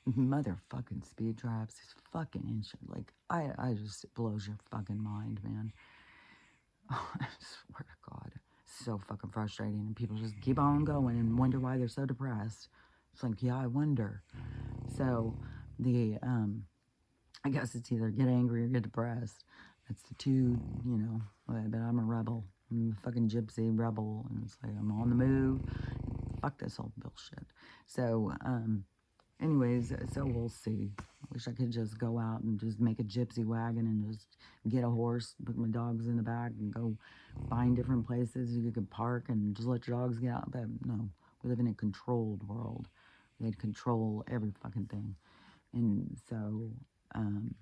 [SPEAKER 1] motherfucking speed traps, these fucking inches. Like, I just, it blows your fucking mind, man. Oh, I swear to God. So fucking frustrating. And people just keep on going and wonder why they're so depressed. It's like, yeah, I wonder. So, I guess it's either get angry or get depressed. That's the two, but I'm a rebel. I'm a fucking gypsy rebel. And it's like, I'm on the move. Fuck this whole bullshit. So, anyways, so we'll see. I wish I could just go out and just make a gypsy wagon and just get a horse, put my dogs in the back, and go find different places you could park and just let your dogs get out. But no, we live in a controlled world. They'd control every fucking thing. And so, um,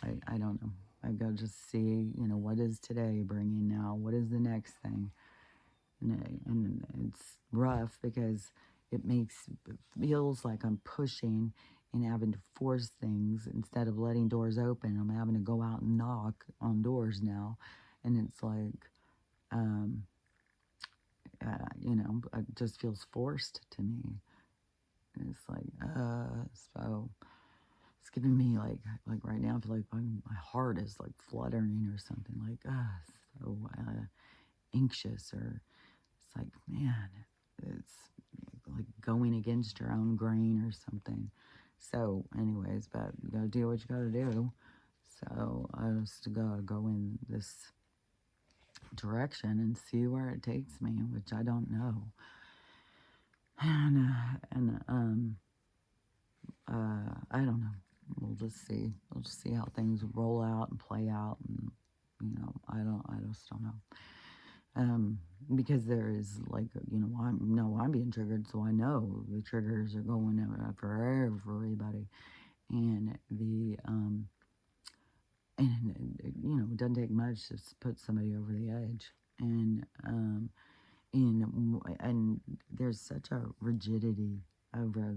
[SPEAKER 1] I don't know. I gotta just see, what is today bringing now? What is the next thing? And it's rough because it feels like I'm pushing and having to force things instead of letting doors open. I'm having to go out and knock on doors now, and it's like, um, it just feels forced to me. And it's like, so it's giving me like right now, I feel like my heart is like fluttering or something, like, so anxious, or it's like, man, it's like going against your own grain or something. So, anyways, but you gotta do what you gotta do. So, I just gotta go in this direction and see where it takes me, which I don't know. And I don't know. We'll just see. We'll just see how things roll out and play out, and I just don't know. Because there is like, I'm being triggered, so I know the triggers are going out for everybody, and it doesn't take much to put somebody over the edge, and there's such a rigidity over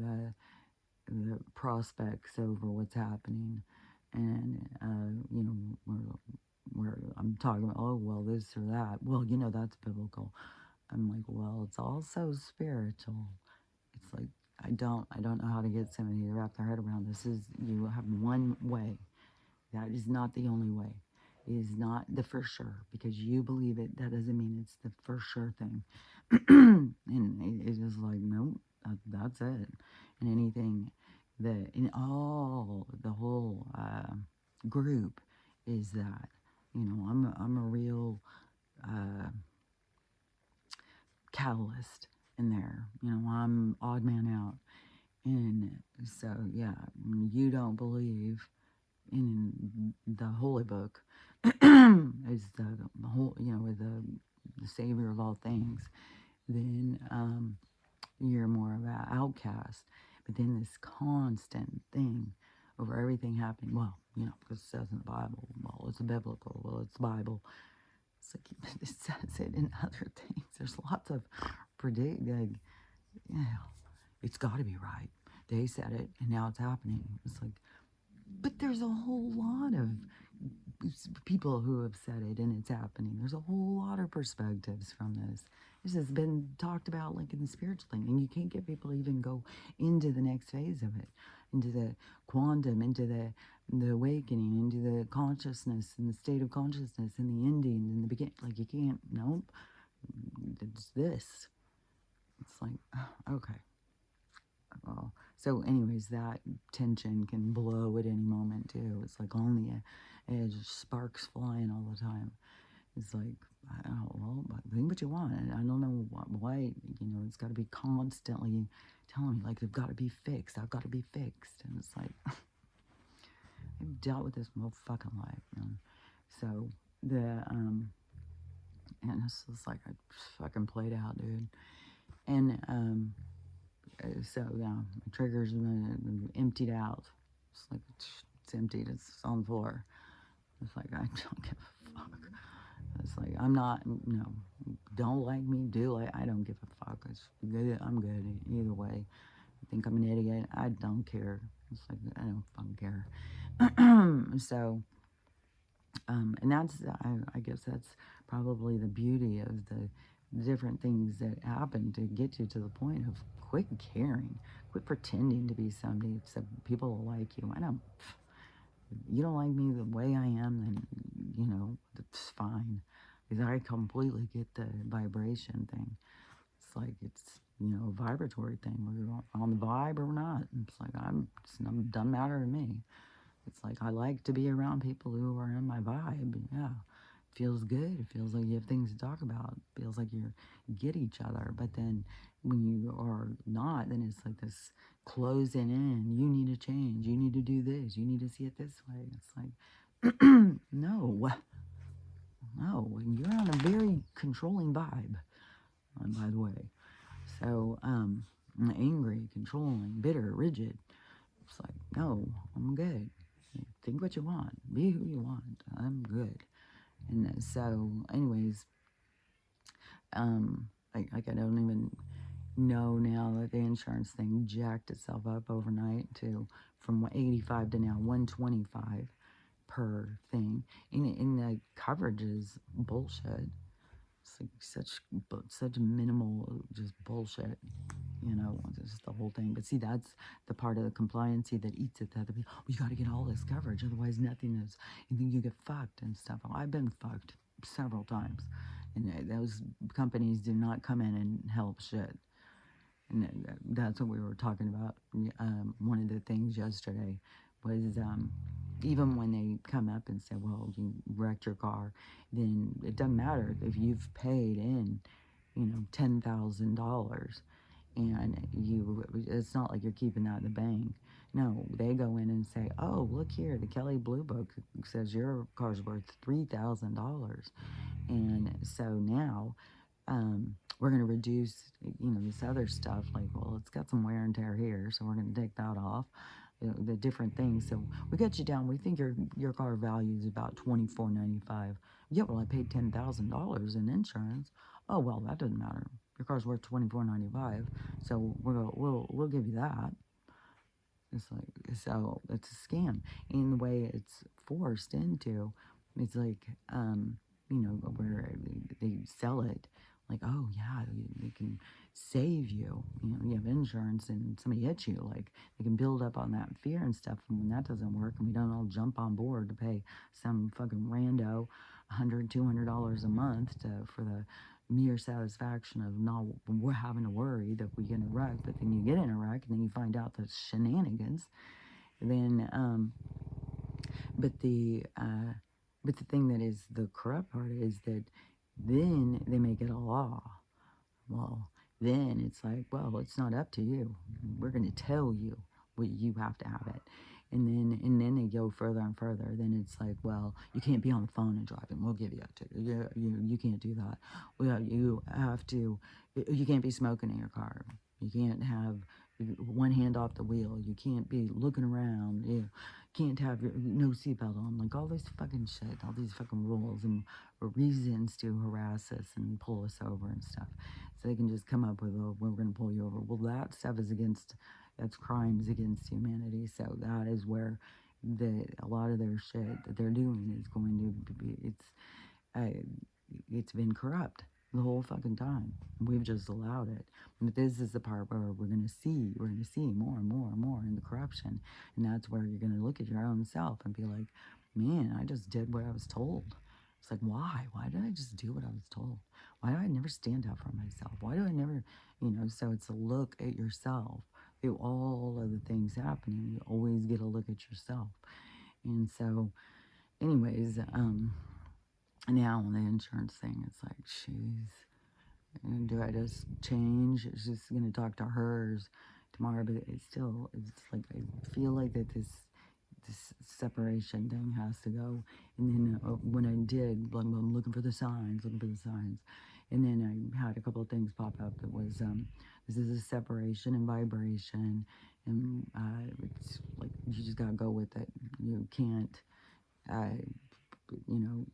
[SPEAKER 1] the prospects over what's happening, and where I'm talking about, oh well, this or that. Well, that's biblical. I'm like, well, it's also spiritual. It's like I don't know how to get somebody to wrap their head around this. Is you have one way. That is not the only way. It is not the for sure, because you believe it. That doesn't mean it's the for sure thing. And it's just like, nope, that's it. And anything that in all the whole group is that, I'm a real catalyst in there. I'm odd man out. And so, yeah, you don't believe in the holy book is the whole, with the savior of all things, then you're more of an outcast. But then this constant thing over everything happening, well, because it says in the Bible, well, it's biblical, well, it's Bible. It's like, it says it in other things. There's lots of it's got to be right. They said it, and now it's happening. It's like, but there's a whole lot of people who have said it, and it's happening. There's a whole lot of perspectives from this. This has been talked about like in the spiritual thing, and you can't get people to even go into the next phase of it, into the quantum, into the awakening, into the consciousness and the state of consciousness and the ending and the beginning. Like, you can't. Nope. It's this. It's like, okay. Well, so anyways, that tension can blow at any moment too. It's like on the edge, sparks flying all the time. It's like, I don't know, well, think what you want. I don't know why, it's got to be constantly telling me, like, they've got to be fixed. I've got to be fixed. And it's like, I've dealt with this my whole fucking life, man. So, and it's just like, I fucking played out, dude. And, so yeah, my triggers emptied out. It's like, it's emptied. It's on the floor. It's like, I don't give a fuck. It's like, I'm not, no, don't like me, do like, I don't give a fuck. It's good. I'm good either way. I think I'm an idiot. I don't care. It's like, I don't fucking care. So, and that's, I guess that's probably the beauty of the different things that happen to get you to the point of quit caring, quit pretending to be somebody so people will like you. I don't, you don't like me the way I am, then, it's fine. Because I completely get the vibration thing. It's like, it's, a vibratory thing. We're on the vibe or we're not. It's like, it doesn't matter to me. It's like, I like to be around people who are in my vibe. Yeah. It feels good. It feels like you have things to talk about. It feels like you get each other. But then when you are not, then it's like this closing in. You need to change. You need to do this. You need to see it this way. It's like, no, no. You're on a very controlling vibe, by the way. So, angry, controlling, bitter, rigid. It's like, no, I'm good. Think what you want. Be who you want. I'm good. And so, anyways, I don't even know now that the insurance thing jacked itself up overnight to from 85 to now 125 per thing. And the coverage is bullshit. It's like such minimal just bullshit, just the whole thing. But see, that's the part of the compliancy that eats it. That you got to get all this coverage, otherwise nothing is. And then you get fucked and stuff. I've been fucked several times, and those companies do not come in and help shit. And that's what we were talking about. One of the things yesterday was even when they come up and say, well, you wrecked your car, then it doesn't matter if you've paid in, $10,000 and it's not like you're keeping that in the bank. No, they go in and say, oh, look here, the Kelly Blue Book says your car's worth $3,000. And so now we're going to reduce, this other stuff, like, well, it's got some wear and tear here, so we're going to take that off. The different things. So we got you down. We think your car value is about $24.95. Yeah, well, I paid $10,000 in insurance. Oh, well, that doesn't matter. Your car's worth $24.95, so we'll give you that. It's like, so it's a scam. And the way it's forced into, it's like, where they sell it, like, oh yeah, they can save you. You have insurance and somebody hits you, like they can build up on that fear and stuff. And when that doesn't work, and we don't all jump on board to pay some fucking rando $100, $200 a month for the mere satisfaction of not having to worry that we get in a wreck. But then you get in a wreck and then you find out the shenanigans. Then, but the thing that is the corrupt part is that then they make it a law. Well, then it's like, well, it's not up to you. We're going to tell you what you have to have it. And then they go further and further. Then it's like, well, you can't be on the phone and driving. We'll give you a ticket. You can't do that. Well, you have to. You can't be smoking in your car. You can't have one hand off the wheel. You can't be looking around. You can't have no seatbelt on. Like all this fucking shit. All these fucking rules and reasons to harass us and pull us over and stuff. So they can just come up with, oh, we're going to pull you over. Well, that stuff is that's crimes against humanity. So that is where a lot of their shit that they're doing is going to be, it's been corrupt the whole fucking time. We've just allowed it. But this is the part where we're going to see more and more and more in the corruption. And that's where you're going to look at your own self and be like, man, I just did what I was told. It's like, why? Why did I just do what I was told? Why do I never stand up for myself? Why do I never, so it's a look at yourself. Through all of the things happening, you always get a look at yourself. And so, anyways, now on the insurance thing, it's like, jeez, do I just change? It's just going to talk to hers tomorrow, but it's like, I feel like that this separation thing has to go. And then when I did, I'm looking for the signs. And then I had a couple of things pop up that was, this is a separation and vibration. And it's like, you just got to go with it. You can't, you know,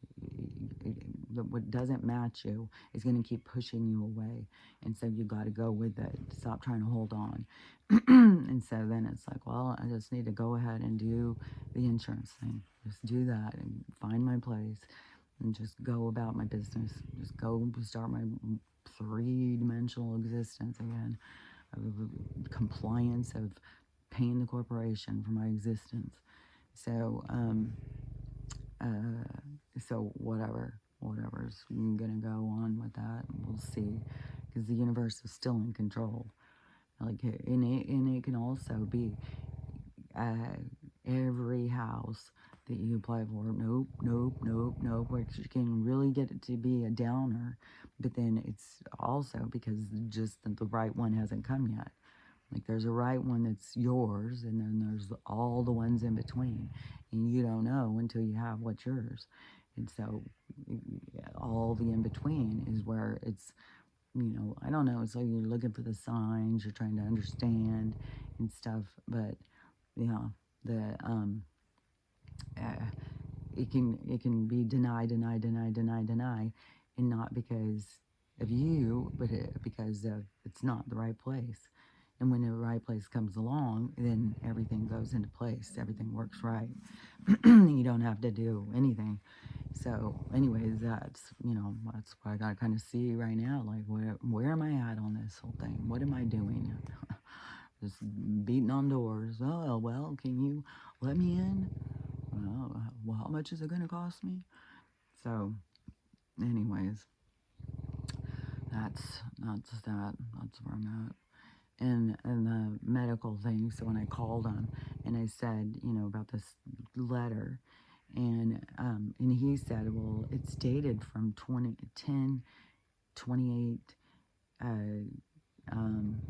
[SPEAKER 1] what doesn't match you is going to keep pushing you away. And so you got to go with it. Stop trying to hold on. And so then it's like, well, I just need to go ahead and do the insurance thing. Just do that and find my place and just go about my business. Just go start my three-dimensional existence again, of compliance, of paying the corporation for my existence. So, so whatever's gonna go on with that, we'll see, because the universe is still in control. Like, and it can also be uh, every house that you apply for. Nope, nope, nope, nope. Which you can really get it to be a downer, but then it's also because just the right one hasn't come yet. Like, there's a right one that's yours, and then there's all the ones in between, and you don't know until you have what's yours. And so, all the in between is where it's, I don't know. It's like you're looking for the signs, you're trying to understand and stuff, but yeah, the uh, it can be deny, deny, deny, deny, deny, and not because of you, but because of it's not the right place. And when the right place comes along, then everything goes into place. Everything works right. You don't have to do anything. So, anyways, that's what I gotta kind of see right now. Like, where am I at on this whole thing? What am I doing? Just beating on doors. Oh well, can you let me in? Well, how much is it gonna cost me? So, anyways, that's where I'm at. And the medical thing. So when I called him and I said, about this letter, and he said, well, it's dated from 28, um,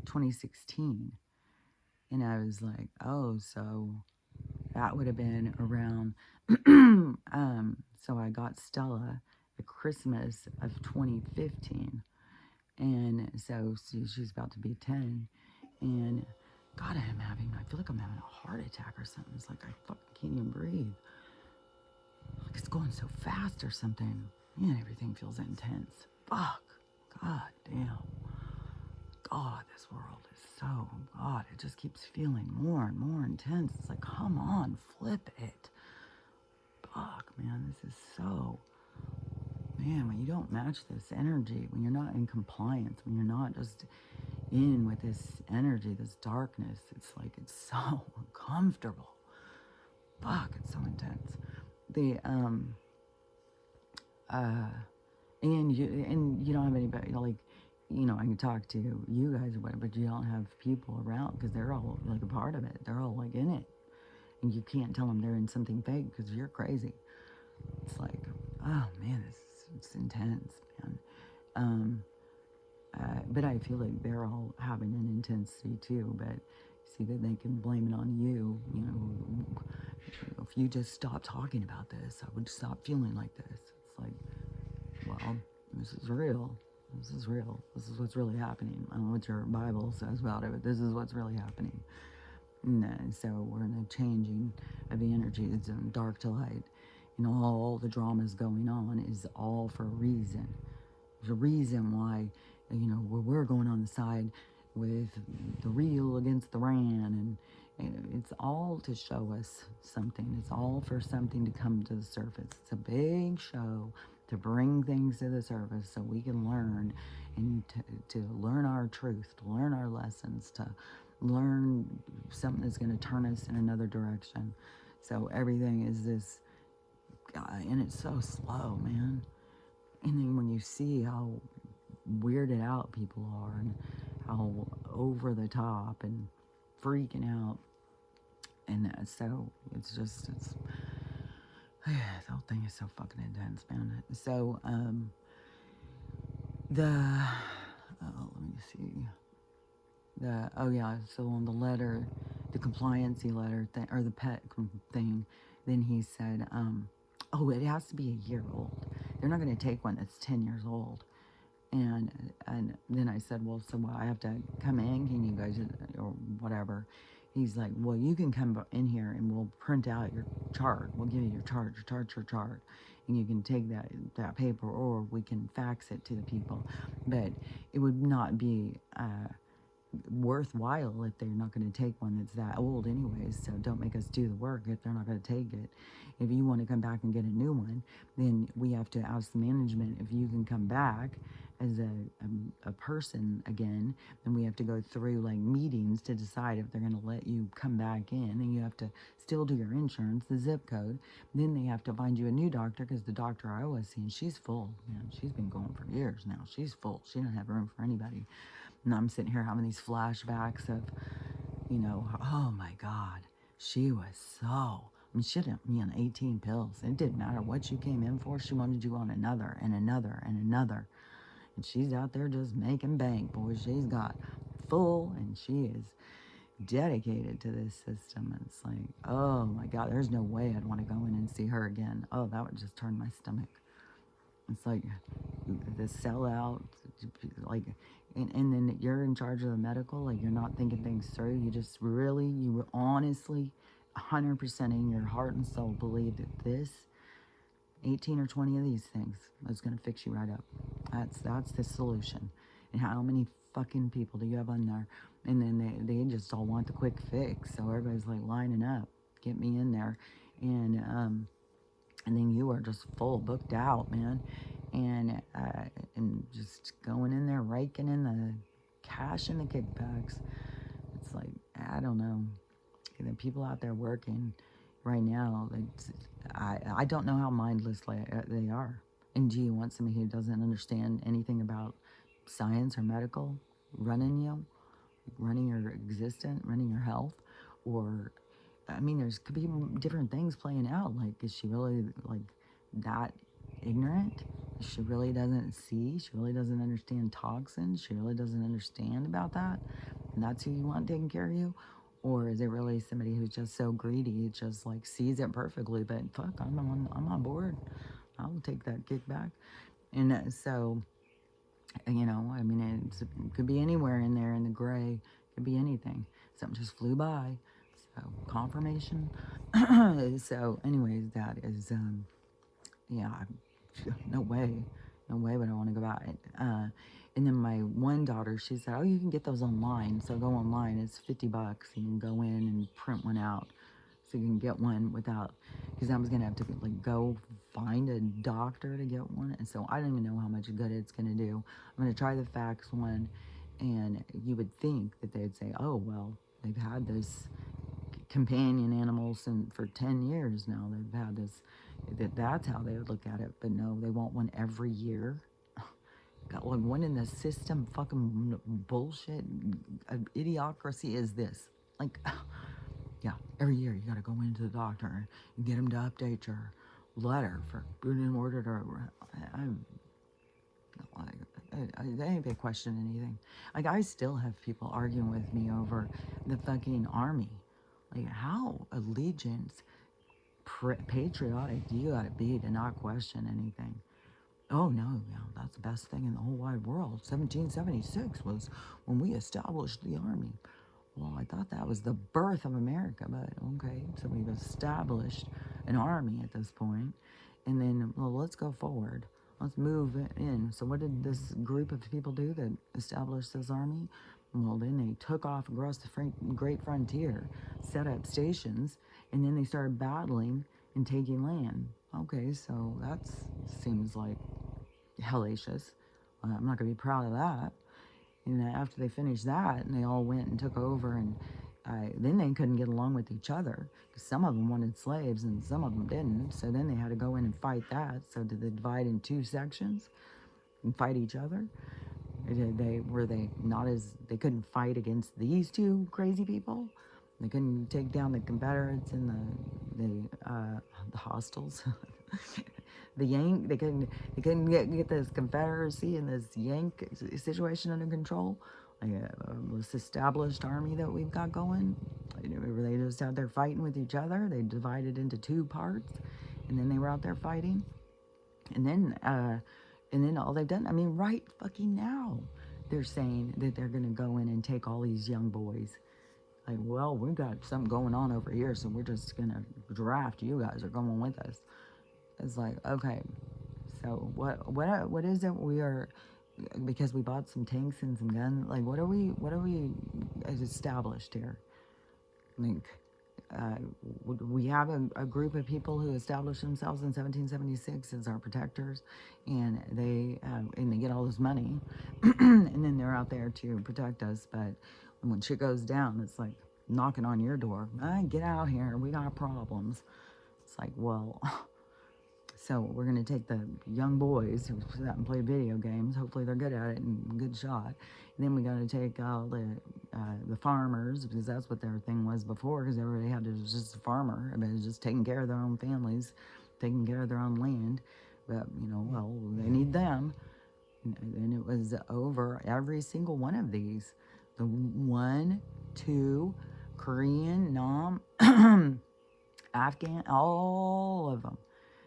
[SPEAKER 1] 2016. And I was like, oh, so that would have been around. So I got Stella at Christmas of 2015. And so she's about to be 10. And God, I feel like I'm having a heart attack or something. It's like I fucking can't even breathe. Like it's going so fast or something. Man, everything feels intense. Fuck. God damn. God, this world is so, God, it just keeps feeling more and more intense. It's like, come on, flip it. Fuck, man, this is so, man, when you don't match this energy, when you're not in compliance, when you're not just in with this energy, this darkness, it's like, it's so uncomfortable. Fuck, it's so intense. The, and you don't have anybody, like, I can talk to you guys or whatever, but you don't have people around because they're all like a part of it. They're all like in it. And you can't tell them they're in something fake because you're crazy. It's like, oh man, it's intense, man. But I feel like they're all having an intensity too, but see that they can blame it on you. If you just stop talking about this, I would stop feeling like this. It's like, well, this is real. This is real. This is what's really happening. I don't know what your Bible says about it, but this is what's really happening. And so we're in a changing of the energy. It's from dark to light. All the dramas going on is all for a reason. There's a reason why, we're going on the side with the real against the ran, and it's all to show us something. It's all for something to come to the surface. It's a big show to bring things to the surface so we can learn and to learn our truth, to learn our lessons, to learn something that's going to turn us in another direction. So everything is this, and it's so slow, man. And then when you see how weirded out people are and how over the top and freaking out, and so the whole thing is so fucking intense, man. So let me see. So on the letter, the compliancy letter thing, or the pet thing, then he said, it has to be a year old. They're not going to take one that's 10 years old. And then I said, well, so I have to come in, can you guys, or whatever. He's like, well, you can come in here and we'll print out your chart. We'll give you your chart. And you can take that paper, or we can fax it to the people. But it would not be worthwhile if they're not going to take one that's that old anyways. So don't make us do the work if they're not going to take it. If you want to come back and get a new one, then we have to ask the management if you can come back as a person again. And we have to go through like meetings to decide if they're going to let you come back in. And you have to still do your insurance, the zip code. Then they have to find you a new doctor, because the doctor I was seeing, she's full. Man, she's been going for years now. She's full. She don't have room for anybody. And I'm sitting here having these flashbacks of, you know, oh my God, she was so, I mean, she didn't me on 18 pills. It didn't matter what you came in for. She wanted you on another and another and another. And she's out there just making bank, boy. She's got full, and she is dedicated to this system. And it's like, oh my God, there's no way I'd want to go in and see her again. Oh, that would just turn my stomach. It's like the sellout, like, and then you're in charge of the medical, like you're not thinking things through. You just really, you honestly, 100% in your heart and soul believe that this 18 or 20 of these things is going to fix you right up. That's the solution. And how many fucking people do you have on there? And then they just all want the quick fix. So everybody's like lining up, get me in there. And then you are just full booked out, man, and just going in there raking in the cash and the kickbacks. It's like, I don't know, the people out there working right now, I don't know how mindless they are. And do you want somebody who doesn't understand anything about science or medical running you, running your existence, running your health? Or I mean, there's could be different things playing out. Like, is she really like that ignorant? She really doesn't see. She really doesn't understand toxins. She really doesn't understand about that. And that's who you want taking care of you? Or is it really somebody who's just so greedy, it just like sees it perfectly? But fuck, I'm on board. I'll take that kickback. And so, you know, I mean, it could be anywhere in there in the gray. It could be anything. Something just flew by. So, confirmation. So, anyways, that is, yeah, no way. No way would I want to go out. And then my one daughter, she said, oh, you can get those online. So, go online. It's $50. You can go in and print one out. So, you can get one without, because I was going to have to like go find a doctor to get one. And so, I don't even know how much good it's going to do. I'm going to try the Fax one. And you would think that they'd say, oh, well, they've had this companion animals and for 10 years now they've had this, that's how they would look at it. But no, they want one every year. Got like one in the system. Fucking bullshit. Idiocracy is this, like, yeah, every year you got to go into the doctor and get them to update your letter for good in order to they ain't been questioning anything. Like, I still have people arguing with me over the fucking army. Like, how allegiance, patriotic do you gotta be to not question anything? Oh no, yeah, that's the best thing in the whole wide world. 1776 was when we established the army. Well, I thought that was the birth of America, but okay, so we've established an army at this point. And then, well, let's go forward. Let's move in. So what did this group of people do that established this army? Well, then they took off across the great frontier, set up stations, and then they started battling and taking land. Okay, so that seems like hellacious. I'm not going to be proud of that. And after they finished that, and they all went and took over, and then they couldn't get along with each other, because some of them wanted slaves and some of them didn't. So then they had to go in and fight that. So did they divide in two sections and fight each other? They couldn't fight against these two crazy people? They couldn't take down the Confederates and the hostiles. The Yank, they couldn't get this Confederacy and this Yank situation under control. This established army that we've got going, were they just out there fighting with each other? They divided into two parts, and then they were out there fighting. And then all they've done, I mean, right fucking now, they're saying that they're gonna go in and take all these young boys. Like, well, we've got something going on over here, so we're just gonna draft you guys are going with us. It's like, okay, so what is it we are because we bought some tanks and some guns. Like, what are we established here? Like, uh, we have a group of people who established themselves in 1776 as our protectors, and they get all this money, and then they're out there to protect us. But when shit goes down, it's like knocking on your door. Get out here. We got problems. It's like, well, so we're going to take the young boys who sit out and play video games. Hopefully they're good at it and good shot. And then we got to take all the farmers, because that's what their thing was before, because everybody was just a farmer. I mean, it was just taking care of their own families, taking care of their own land. But, well, they need them. And it was over every single one of these. The 1, 2, Korean, Nam, Afghan, all of them.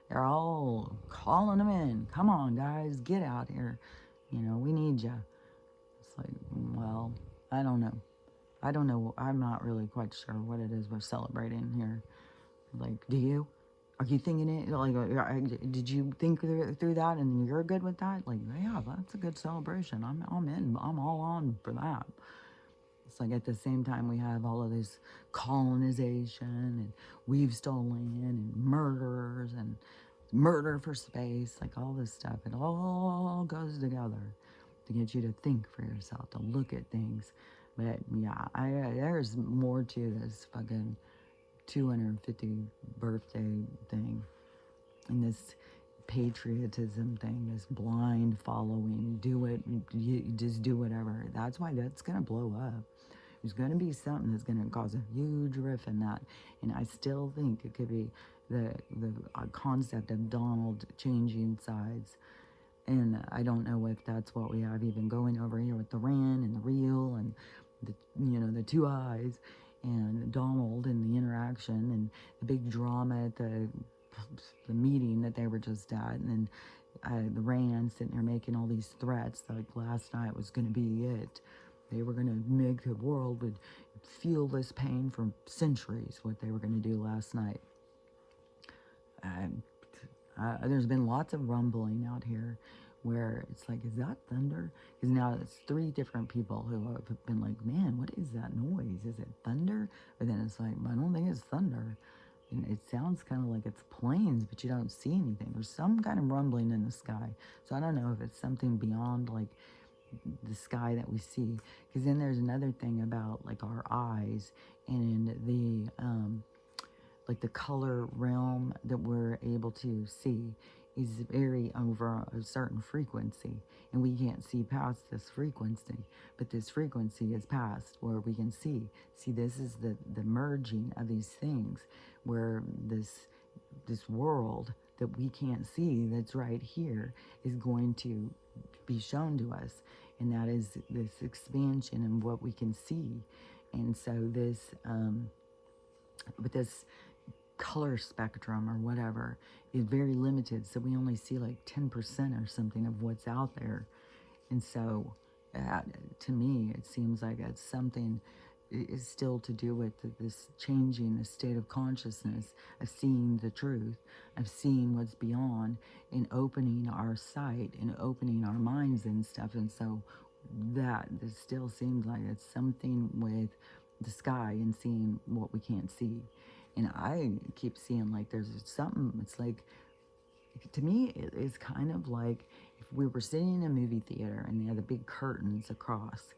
[SPEAKER 1] They're all calling them in. Come on, guys, get out here. We need you. It's like, well, I don't know. I don't know. I'm not really quite sure what it is we're celebrating here. Like, do you? Are you thinking it? Like, did you think through that and you're good with that? Like, yeah, that's a good celebration. I'm in. I'm all on for that. It's like at the same time we have all of this colonization and we've stolen and murderers and murder for space, like all this stuff. It all goes together to get you to think for yourself, to look at things. But yeah, there's more to this fucking 250 birthday thing and this patriotism thing, this blind following, do it, you just do whatever. That's why that's gonna blow up. There's going to be something that's going to cause a huge rift in that. And I still think it could be the concept of Donald changing sides. And I don't know if that's what we have even going over here with the Ran and the Real and the two eyes and Donald and the interaction and the big drama at the meeting that they were just at. And then the Rand sitting there making all these threats like last night was going to be it. They were going to make the world would feel this pain for centuries, what they were going to do last night. There's been lots of rumbling out here where it's like, is that thunder? Because now it's 3 different people who have been like, man, what is that noise? Is it thunder? Or then it's like, I don't think it's thunder. And it sounds kind of like it's planes, but you don't see anything. There's some kind of rumbling in the sky. So I don't know if it's something beyond like the sky that we see, because then there's another thing about like our eyes and the like the color realm that we're able to see is very over a certain frequency, and we can't see past this frequency, but this frequency is past where we can see. This is the merging of these things, where this world that we can't see that's right here is going to be shown to us, and that is this expansion in what we can see. And so this with this color spectrum or whatever is very limited, so we only see like 10% or something of what's out there. And so to me it seems like it's something is still to do with this changing the state of consciousness, of seeing the truth, of seeing what's beyond, and opening our sight and opening our minds and stuff. And so that this still seems like it's something with the sky and seeing what we can't see. And I keep seeing like there's something, it's like, to me it's kind of like if we were sitting in a movie theater and they had the big curtains across,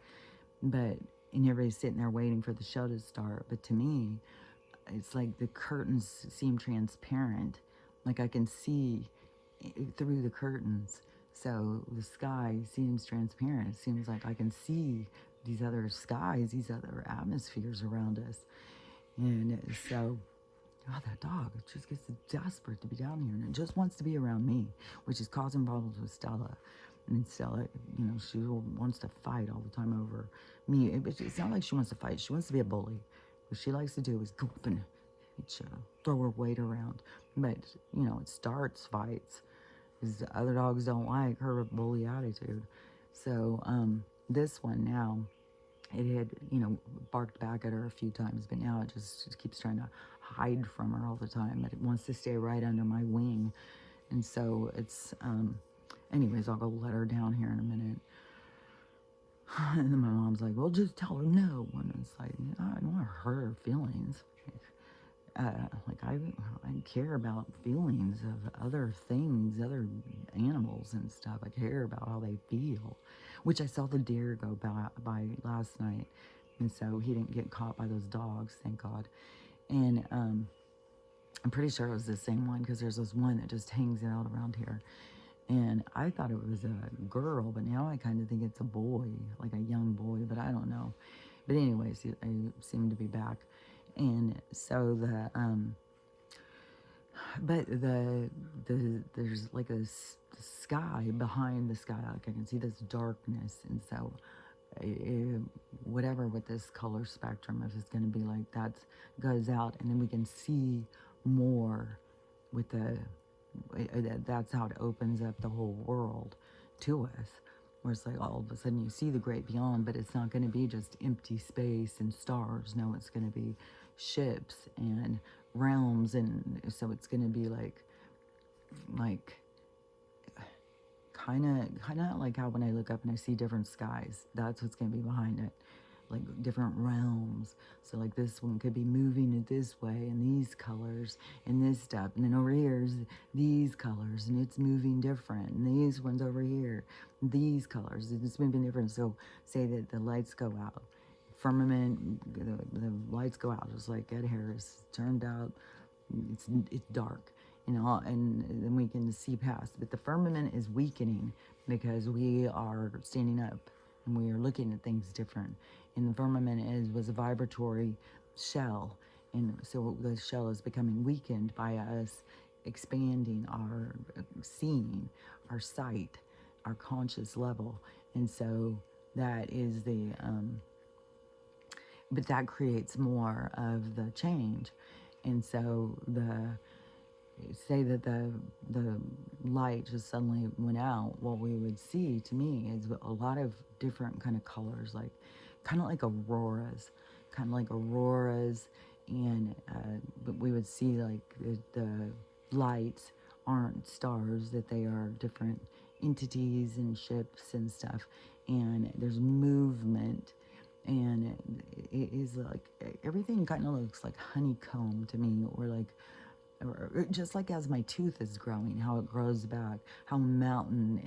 [SPEAKER 1] but and everybody's sitting there waiting for the show to start. But to me, it's like the curtains seem transparent. Like I can see through the curtains. So the sky seems transparent. It seems like I can see these other skies, these other atmospheres around us. And so, that dog, it just gets desperate to be down here. And it just wants to be around me, which is causing problems with Stella. And Stella, she wants to fight all the time over me. It's not like she wants to fight. She wants to be a bully. What she likes to do is go up and throw her weight around. But, it starts fights. Because the other dogs don't like her bully attitude. So, this one now, it had, barked back at her a few times. But now it just keeps trying to hide from her all the time. But it wants to stay right under my wing. And so it's... Anyways, I'll go let her down here in a minute. And then my mom's like, well, just tell her no. And it's like, I don't want to hurt her feelings. Like I care about feelings of other things, other animals and stuff. I care about how they feel, which I saw the deer go by last night. And so he didn't get caught by those dogs, thank God. And I'm pretty sure it was the same one because there's this one that just hangs out around here. And I thought it was a girl, but now I kind of think it's a boy, like a young boy, but I don't know. But anyways, I seem to be back. And so but there's like a sky behind the sky, like I can see this darkness. And so whatever with this color spectrum, if it's going to be like that, goes out, and then we can see more with the, that's how it opens up the whole world to us, where it's like all of a sudden you see the great beyond, but it's not going to be just empty space and stars. No, it's going to be ships and realms, and so it's going to be like kind of like how when I look up and I see different skies, that's what's going to be behind it, like different realms. So like this one could be moving it this way, and these colors and this stuff, and then over here is these colors and it's moving different, and these ones over here, these colors, and it's moving different. So say that the lights go out, firmament, the lights go out, just like Ed Harris turned out, it's dark, you know, and then we can see past. But the firmament is weakening because we are standing up and we are looking at things different. And the firmament was a vibratory shell, and so the shell is becoming weakened by us expanding our seeing, our sight, our conscious level. And so that is but that creates more of the change. And so say that the light just suddenly went out, what we would see, to me, is a lot of different kind of colors, like kind of like auroras, and but we would see like the lights aren't stars, that they are different entities and ships and stuff, and there's movement. And it is like everything kind of looks like honeycomb to me, or like, or just like as my tooth is growing, how it grows back, how a mountain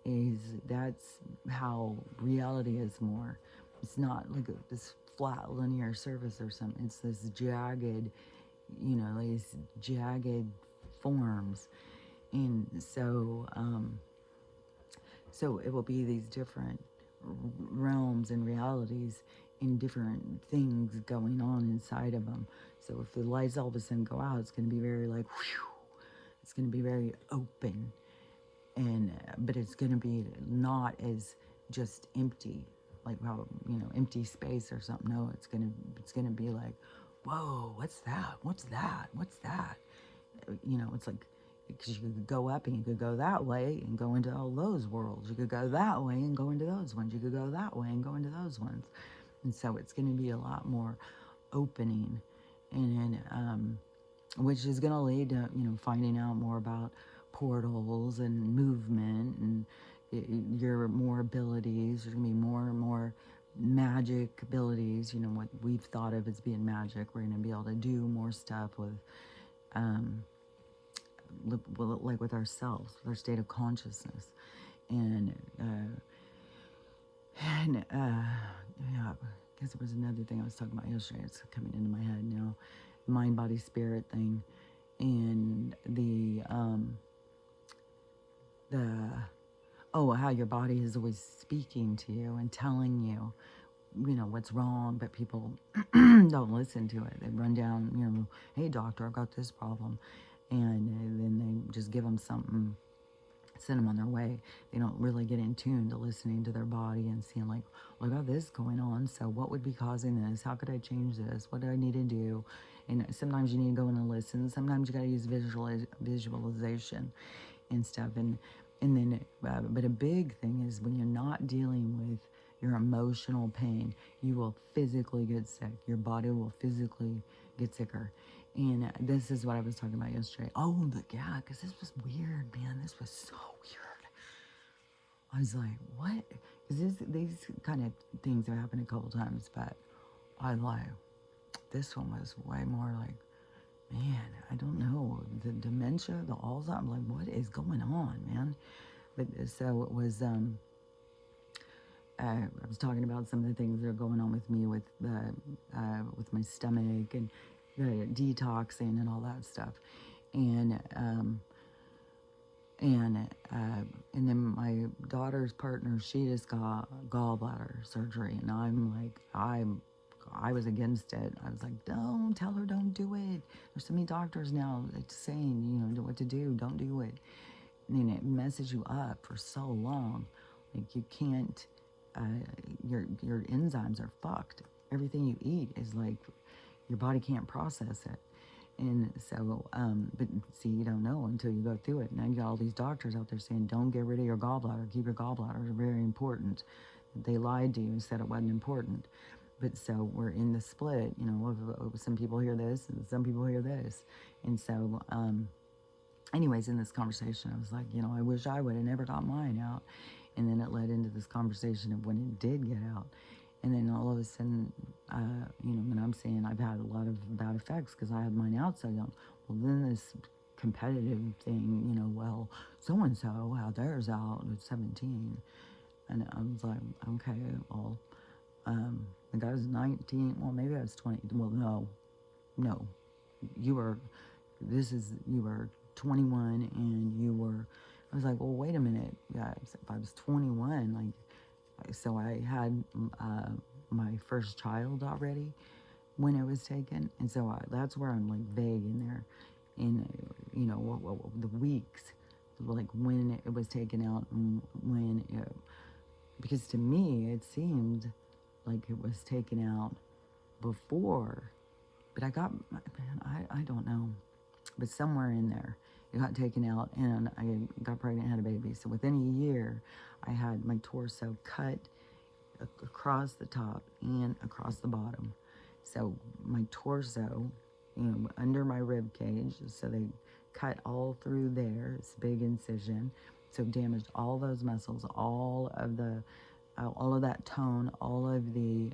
[SPEAKER 1] is that's how reality is more. It's not like this flat linear surface or something. It's this jagged, you know, these jagged forms. And so so it will be these different realms and realities and different things going on inside of them. So if the lights all of a sudden go out, it's going to be very like, whew, it's going to be very open, and but it's going to be not as just empty, like how, you know, empty space or something. No, it's going to be like, whoa, what's that? What's that? What's that? You know, it's like, because you could go up and you could go that way and go into all those worlds. You could go that way and go into those ones. You could go that way and go into those ones. And so it's going to be a lot more opening, and which is going to lead to, you know, finding out more about portals and movement and your more abilities. There's going to be more and more magic abilities, you know, what we've thought of as being magic. We're going to be able to do more stuff with like with ourselves, with our state of consciousness. And yeah, I guess there was another thing I was talking about yesterday. It's coming into my head now, mind, body, spirit thing, and how your body is always speaking to you and telling you, you know, what's wrong, but people don't listen to it. They run down, you know, hey doctor, I've got this problem, and then they just give them something, send them on their way. They don't really get in tune to listening to their body and seeing like, well, I got this going on, so what would be causing this? How could I change this? What do I need to do? And sometimes you need to go in and listen. Sometimes you got to use visualization and stuff. And then, but a big thing is when you're not dealing with your emotional pain, you will physically get sick. Your body will physically get sicker. And this is what I was talking about yesterday. Oh, yeah, because this was weird, man. This was so weird. I was like, what? Because these kind of things have happened a couple times, but I like, this one was way more like, man, I don't know. The dementia, the Alzheimer's, I'm like, what is going on, man? But so it was, I was talking about some of the things that are going on with me with my stomach and the detoxing and all that stuff. And, and then my daughter's partner, she just got gallbladder surgery, and I was against it. I was like, don't tell her, don't do it. There's so many doctors now that's saying, what to do, don't do it. And then it messes you up for so long. Like you can't, your enzymes are fucked. Everything you eat is like, your body can't process it. And so, but see, you don't know until you go through it. Now you got all these doctors out there saying, don't get rid of your gallbladder. Keep your gallbladder. It's very important. They lied to you and said it wasn't important. But so we're in the split, some people hear this and some people hear this. And so, anyways, in this conversation, I was like, I wish I would have never got mine out. And then it led into this conversation of when it did get out. And then all of a sudden, when I'm saying I've had a lot of bad effects because I had mine out so young, well, then this competitive thing, well, so-and-so had theirs out at 17. And I was like, okay, well, the guy was 19, well, maybe I was 20. Well, no, you were 21 and you were, I was like, well, wait a minute, guys, if I was 21, like, so I had my first child already when it was taken, and so that's where I'm like vague in there, in the weeks, like when it was taken out and when it, because to me it seemed like it was taken out before, but I don't know, but somewhere in there it got taken out and I got pregnant and had a baby. So within a year, I had my torso cut across the top and across the bottom. So my torso, under my rib cage, so they cut all through there. It's a big incision. So damaged all those muscles, all of that tone, all of the,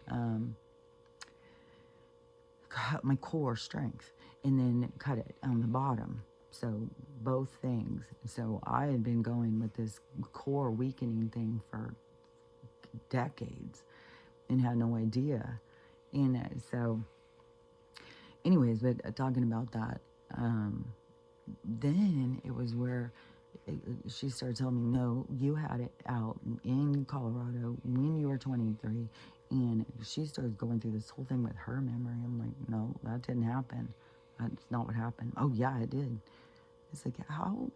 [SPEAKER 1] my core strength, and then cut it on the bottom. So both things. So I had been going with this core weakening thing for decades and had no idea. And so anyways, but talking about that, then it was where she started telling me, no, you had it out in Colorado when you were 23. And she started going through this whole thing with her memory. I'm like, no, that didn't happen. That's not what happened. Oh yeah, it did. It's like, how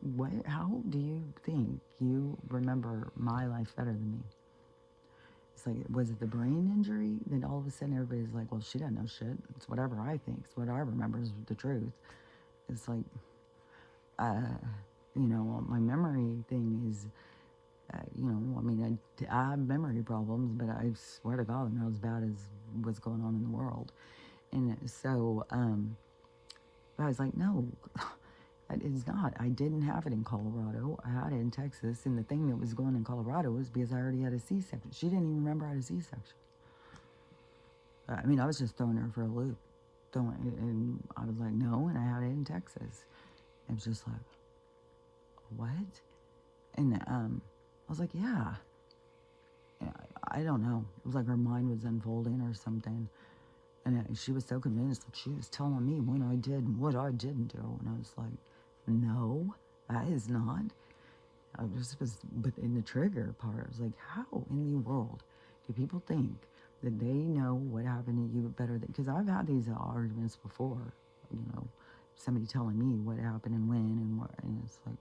[SPEAKER 1] do you think you remember my life better than me? It's like, was it the brain injury? Then all of a sudden everybody's like, well, she doesn't know shit. It's whatever I think. It's what I remember is the truth. It's like, my memory thing is, I have memory problems, but I swear to God, they're not as bad as what's going on in the world. And so, I was like, no, it's not. I didn't have it in Colorado. I had it in Texas. And the thing that was going in Colorado was because I already had a C-section. She didn't even remember I had a C-section. I was just throwing her for a loop. And I was like, no, and I had it in Texas. It was just like, what? And I was like, yeah. I don't know. It was like her mind was unfolding or something. And she was so convinced. Like she was telling me when I did and what I didn't do. And I was like, no, that is not. But in the trigger part, I was like, how in the world do people think that they know what happened to you better than, because I've had these arguments before, somebody telling me what happened and when and what, and it's like,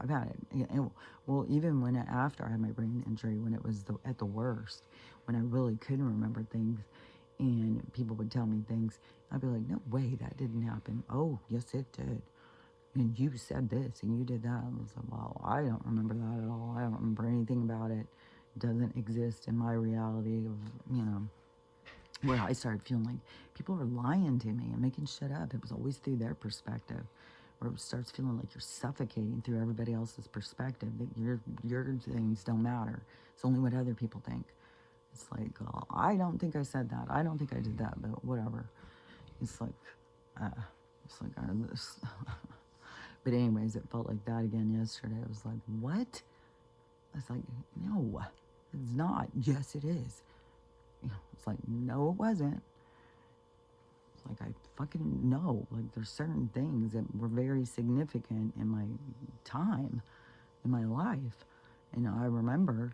[SPEAKER 1] I've had it. Well, even when after I had my brain injury, when it was at the worst, when I really couldn't remember things, and people would tell me things, I'd be like, no way, that didn't happen. Oh, yes, it did. And you said this, and you did that. I was like, well, I don't remember that at all. I don't remember anything about it. It doesn't exist in my reality of, where I started feeling like people were lying to me and making shit up. It was always through their perspective. where it starts feeling like you're suffocating through everybody else's perspective, that your things don't matter. It's only what other people think. It's like, oh, I don't think I said that. I don't think I did that, but whatever. It's like, uh, it's like, this. But anyways, it felt like that again yesterday. I was like, what? I was like, no, it's not. Yes, it is. It's like, no, it wasn't. It's like, I fucking know. Like, there's certain things that were very significant in my time, in my life. And I remember,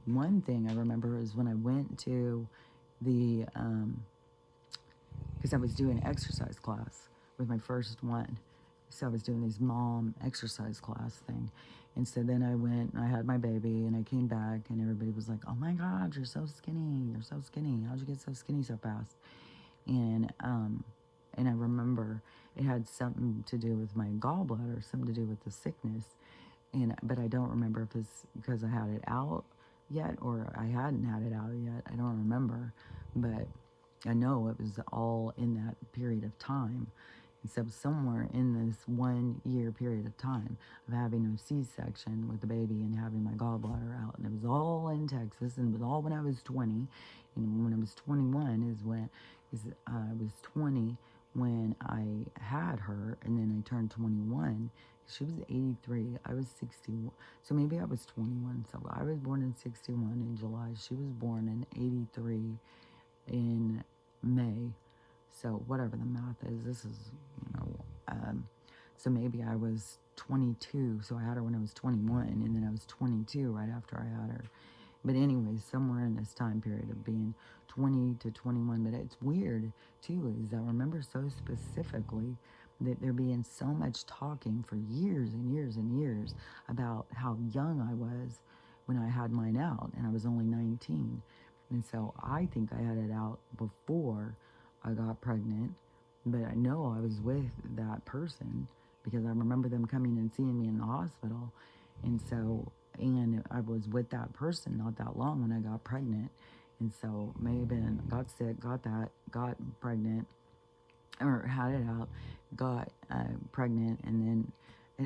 [SPEAKER 1] one thing I remember is when I went to the, because I was doing exercise class with my first one. So I was doing these mom exercise class thing. And so then I went and I had my baby and I came back and everybody was like, oh my God, you're so skinny. You're so skinny. How'd you get so skinny so fast? And I remember it had something to do with my gallbladder, something to do with the sickness. But I don't remember if it's because I had it out yet or I hadn't had it out yet. I don't remember. But I know it was all in that period of time. And so somewhere in this 1 year period of time of having a C-section with the baby and having my gallbladder out, and it was all in Texas, and it was all when I was 20. And when I was 21 I was 20 when I had her, and then I turned 21. She was 83. I was 61. So maybe I was 21. So I was born in 61 in July. She was born in 83 in May. So whatever the math is, this is, so maybe I was 22. So I had her when I was 21, and then I was 22 right after I had her. But anyways, somewhere in this time period of being 20 to 21. But it's weird, too, is I remember so specifically that there being so much talking for years and years and years about how young I was when I had mine out, and I was only 19. And so I think I had it out before I got pregnant, but I know I was with that person because I remember them coming and seeing me in the hospital. And so, and I was with that person not that long when I got pregnant. And so may have been, got sick, got pregnant, or had it out, got pregnant, and then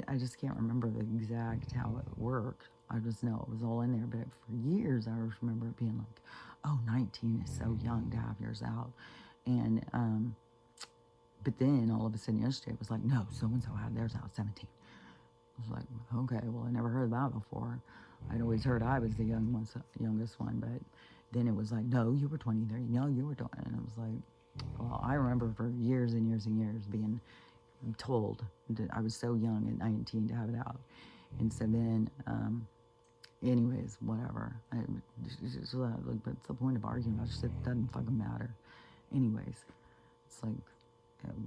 [SPEAKER 1] I just can't remember the exact how it worked. I just know it was all in there. But for years, I just remember it being like, oh, 19 is so young to have yours out. And, but then all of a sudden yesterday, it was like, no, so-and-so had theirs out 17. I was like, okay, well, I never heard that before. I'd always heard I was the youngest one, but then it was like, no, you were 23. No, you were 20. And it was like, well, I remember for years and years and years being told that I was so young at 19 to have it out. And so then, anyways, whatever. But it's the point of arguing about shit that doesn't fucking matter. Anyways, it's like,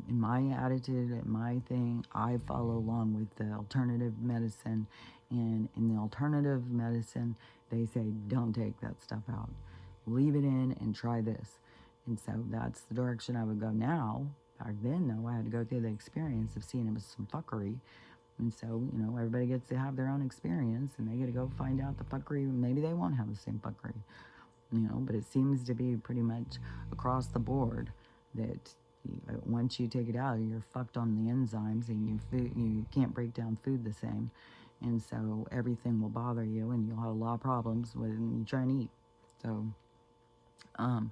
[SPEAKER 1] in my attitude, in my thing, I follow along with the alternative medicine. And in the alternative medicine, they say, don't take that stuff out. Leave it in and try this. And so that's the direction I would go now. Back then, though, I had to go through the experience of seeing it was some fuckery. And so, everybody gets to have their own experience, and they get to go find out the fuckery. Maybe they won't have the same fuckery, but it seems to be pretty much across the board that once you take it out, you're fucked on the enzymes, and you can't break down food the same. And so everything will bother you, and you'll have a lot of problems when you try and eat. So, and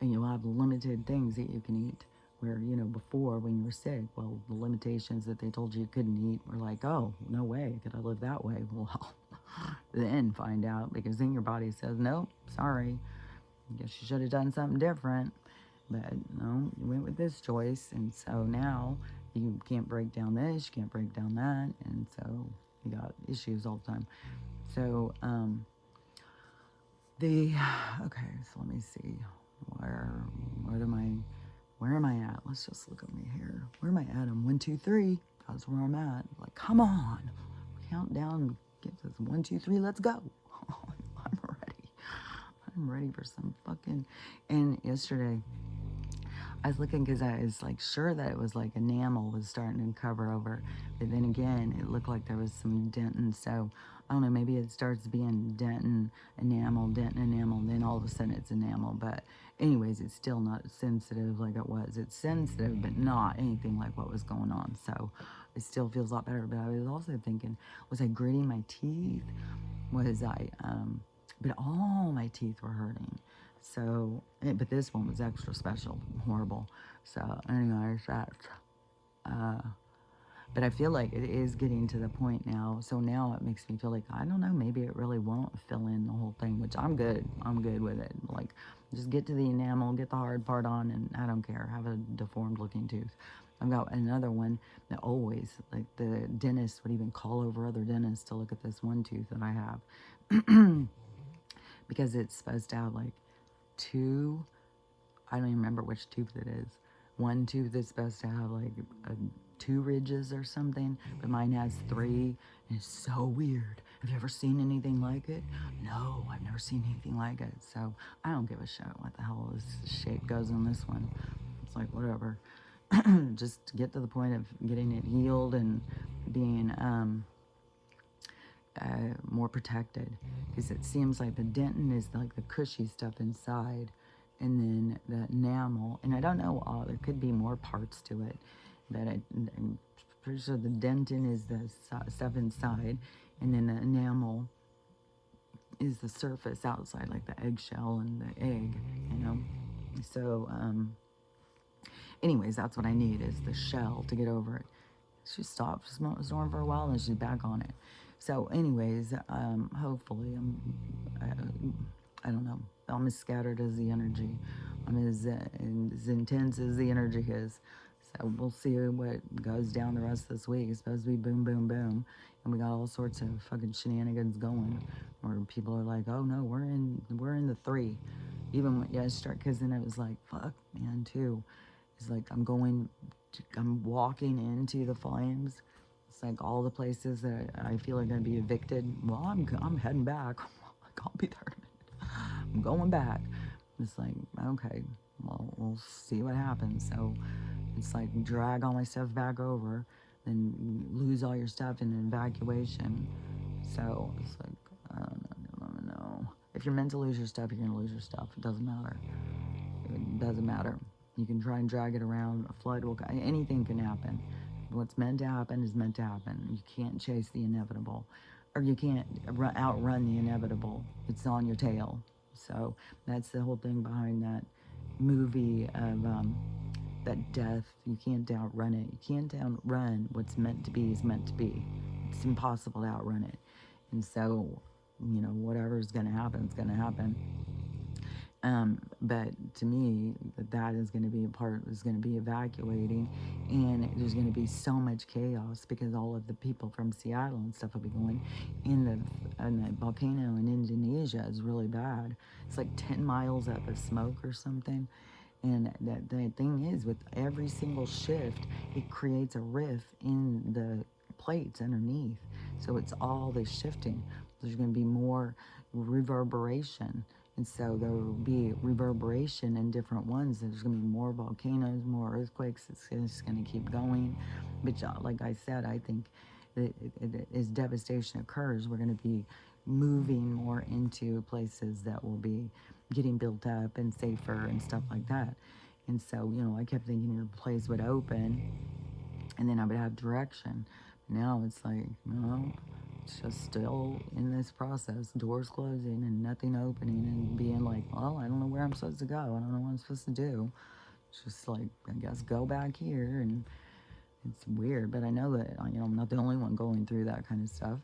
[SPEAKER 1] you'll have limited things that you can eat. Where, before when you were sick, well, the limitations that they told you couldn't eat were like, oh, no way, could I live that way? Well, then find out, because then your body says, nope, sorry, I guess you should have done something different. But no, you went with this choice, and so now you can't break down this, you can't break down that, and so you got issues all the time. So, okay, so let me see, where am I at? Let's just look at me here. Where am I at? I'm 1, 2, 3. That's where I'm at. Like, come on. Count down. Get this 1, 2, 3. Let's go. I'm ready. I'm ready for some fucking. And yesterday, I was looking because I was like sure that it was like enamel was starting to cover over. But then again, it looked like there was some dent. And so I don't know, maybe it starts being dentin enamel, then all of a sudden it's enamel. But anyways, it's still not sensitive like it was. It's sensitive, but not anything like what was going on. So it still feels a lot better. But I was also thinking, was I gritting my teeth? Was I, but all my teeth were hurting. So, but this one was extra special, horrible. So, anyways, that's, uh, but I feel like it is getting to the point now. So now it makes me feel like, I don't know, maybe it really won't fill in the whole thing, which I'm good. I'm good with it. Like, just get to the enamel, get the hard part on, and I don't care. Have a deformed looking tooth. I've got another one that always, like, the dentist would even call over other dentists to look at this one tooth that I have. Because it's supposed to have like two, I don't even remember which tooth it is. One tooth is supposed to have like two ridges or something, but mine has three, and it's so weird. Have you ever seen anything like it? No, I've never seen anything like it. So I don't give a shit what the hell this shape goes on this one. It's like, whatever. Just get to the point of getting it healed and being more protected, because it seems like the dentin is like the cushy stuff inside, and then the enamel, and I don't know, there could be more parts to it, but I'm pretty sure the dentin is the stuff inside, and then the enamel is the surface outside, like the eggshell and the egg, you know. So anyways, that's what I need, is the shell to get over it. She stopped snoring for a while, and she's back on it. So, anyways, hopefully, I don't know. I'm as scattered as the energy. I'm as intense as the energy is. So we'll see what goes down the rest of this week. It's supposed to be boom, boom, boom, and we got all sorts of fucking shenanigans going, where people are like, "Oh no, we're in the three." Even when yesterday, because then it was like, "Fuck, man," too. It's like I'm walking into the flames. It's like all the places that I feel are going to be evicted. Well, I'm heading back. I'll be there. I'm going back. It's like, okay, well, we'll see what happens. So it's like drag all my stuff back over, then lose all your stuff in an evacuation. So it's like, I don't know. If you're meant to lose your stuff, you're going to lose your stuff. It doesn't matter. It doesn't matter. You can try and drag it around. A flood will, anything can happen. What's meant to happen is meant to happen. You can't chase the inevitable, or you can't outrun the inevitable. It's on your tail. So that's the whole thing behind that movie of that death. You can't outrun it. You can't outrun what's meant to be is meant to be. It's impossible to outrun it. And so, whatever's going to happen is going to happen. But to me, that is going to be a part, is going to be evacuating, and there's going to be so much chaos because all of the people from Seattle and stuff will be going. And the volcano in Indonesia is really bad. It's like 10 miles up of smoke or something. And the thing is, with every single shift, it creates a rift in the plates underneath. So it's all this shifting. There's going to be more reverberation. And so there will be reverberation in different ones. There's going to be more volcanoes, more earthquakes. It's just going to keep going. But like I said, I think that as devastation occurs, we're going to be moving more into places that will be getting built up and safer and stuff like that. And so, I kept thinking your place would open and then I would have direction. Now it's like, no, it's just still in this process, doors closing and nothing opening, and being like, well, I don't know where I'm supposed to go. I don't know what I'm supposed to do. It's just like, I guess go back here. And it's weird, but I know that, I'm not the only one going through that kind of stuff.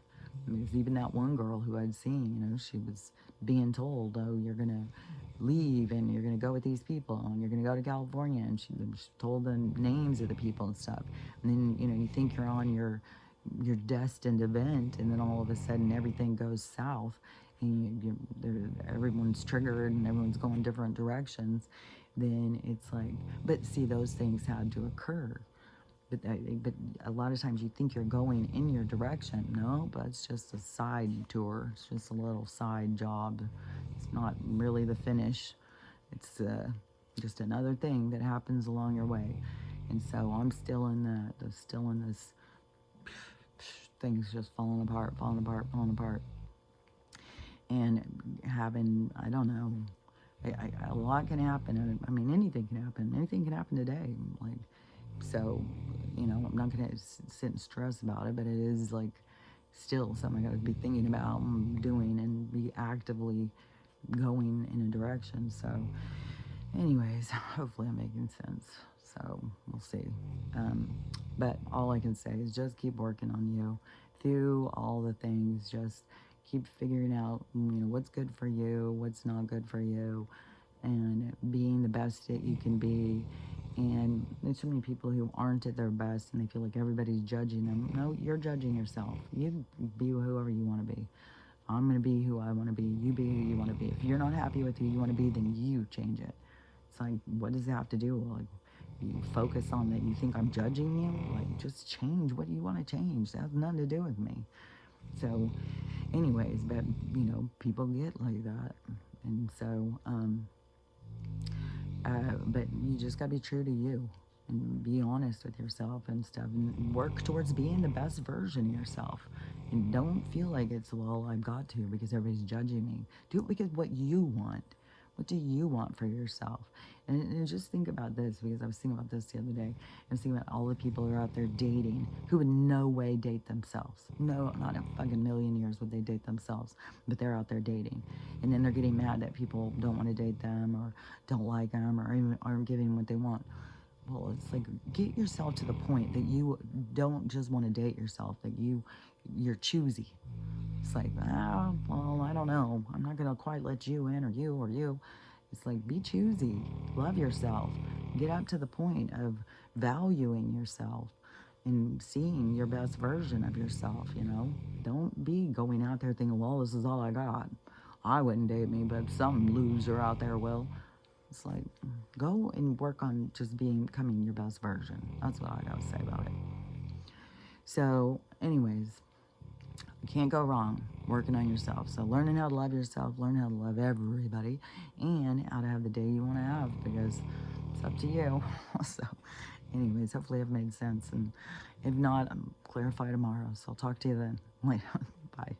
[SPEAKER 1] There's even that one girl who I'd seen, she was being told, oh, you're going to leave and you're going to go with these people and you're going to go to California. And she told the names of the people and stuff. And then, you think you're on your destined event, and then all of a sudden everything goes south, and everyone's triggered and everyone's going different directions. Then it's like, but see, those things had to occur. But a lot of times you think you're going in your direction. No, but it's just a side tour. It's just a little side job. It's not really the finish. It's just another thing that happens along your way. And so I'm still in still in this things just falling apart, falling apart, falling apart. And having, I don't know, a lot can happen. I mean, anything can happen. Anything can happen today. Like, so, I'm not going to sit and stress about it, but it is like still something I got to be thinking about and doing and be actively going in a direction. So, anyways, hopefully I'm making sense. So, we'll see. But all I can say is just keep working on you through all the things. Just keep figuring out, what's good for you, what's not good for you, and being the best that you can be. And there's so many people who aren't at their best and they feel like everybody's judging them. No, you're judging yourself. You be whoever you want to be. I'm going to be who I want to be. You be who you want to be. If you're not happy with who you want to be, then you change it. It's like, what does it have to do? Like, you focus on that you think I'm judging you? Like, just change what you want to change. That has nothing to do with me. So, anyways, but, people get like that. And so, but you just got to be true to you and be honest with yourself and stuff and work towards being the best version of yourself. And don't feel like it's, well, I've got to because everybody's judging me. Do it because what you want. What do you want for yourself? And just think about this, because I was thinking about this the other day. I was thinking about all the people who are out there dating who would no way date themselves. No, not in a fucking million years would they date themselves. But they're out there dating. And then they're getting mad that people don't want to date them or don't like them or even aren't giving what they want. Well, it's like, get yourself to the point that you don't just want to date yourself, that you're choosy. It's like, well, I don't know. I'm not going to quite let you in or you or you. It's like, be choosy. Love yourself. Get up to the point of valuing yourself and seeing your best version of yourself, Don't be going out there thinking, well, this is all I got. I wouldn't date me, but some loser out there will. It's like, go and work on just becoming your best version. That's what I got to say about it. So, anyways, you can't go wrong working on yourself. So learning how to love yourself, learn how to love everybody, and how to have the day you want to have, because it's up to you. So anyways, hopefully I've made sense. And if not, I'll clarify tomorrow. So I'll talk to you then. Bye.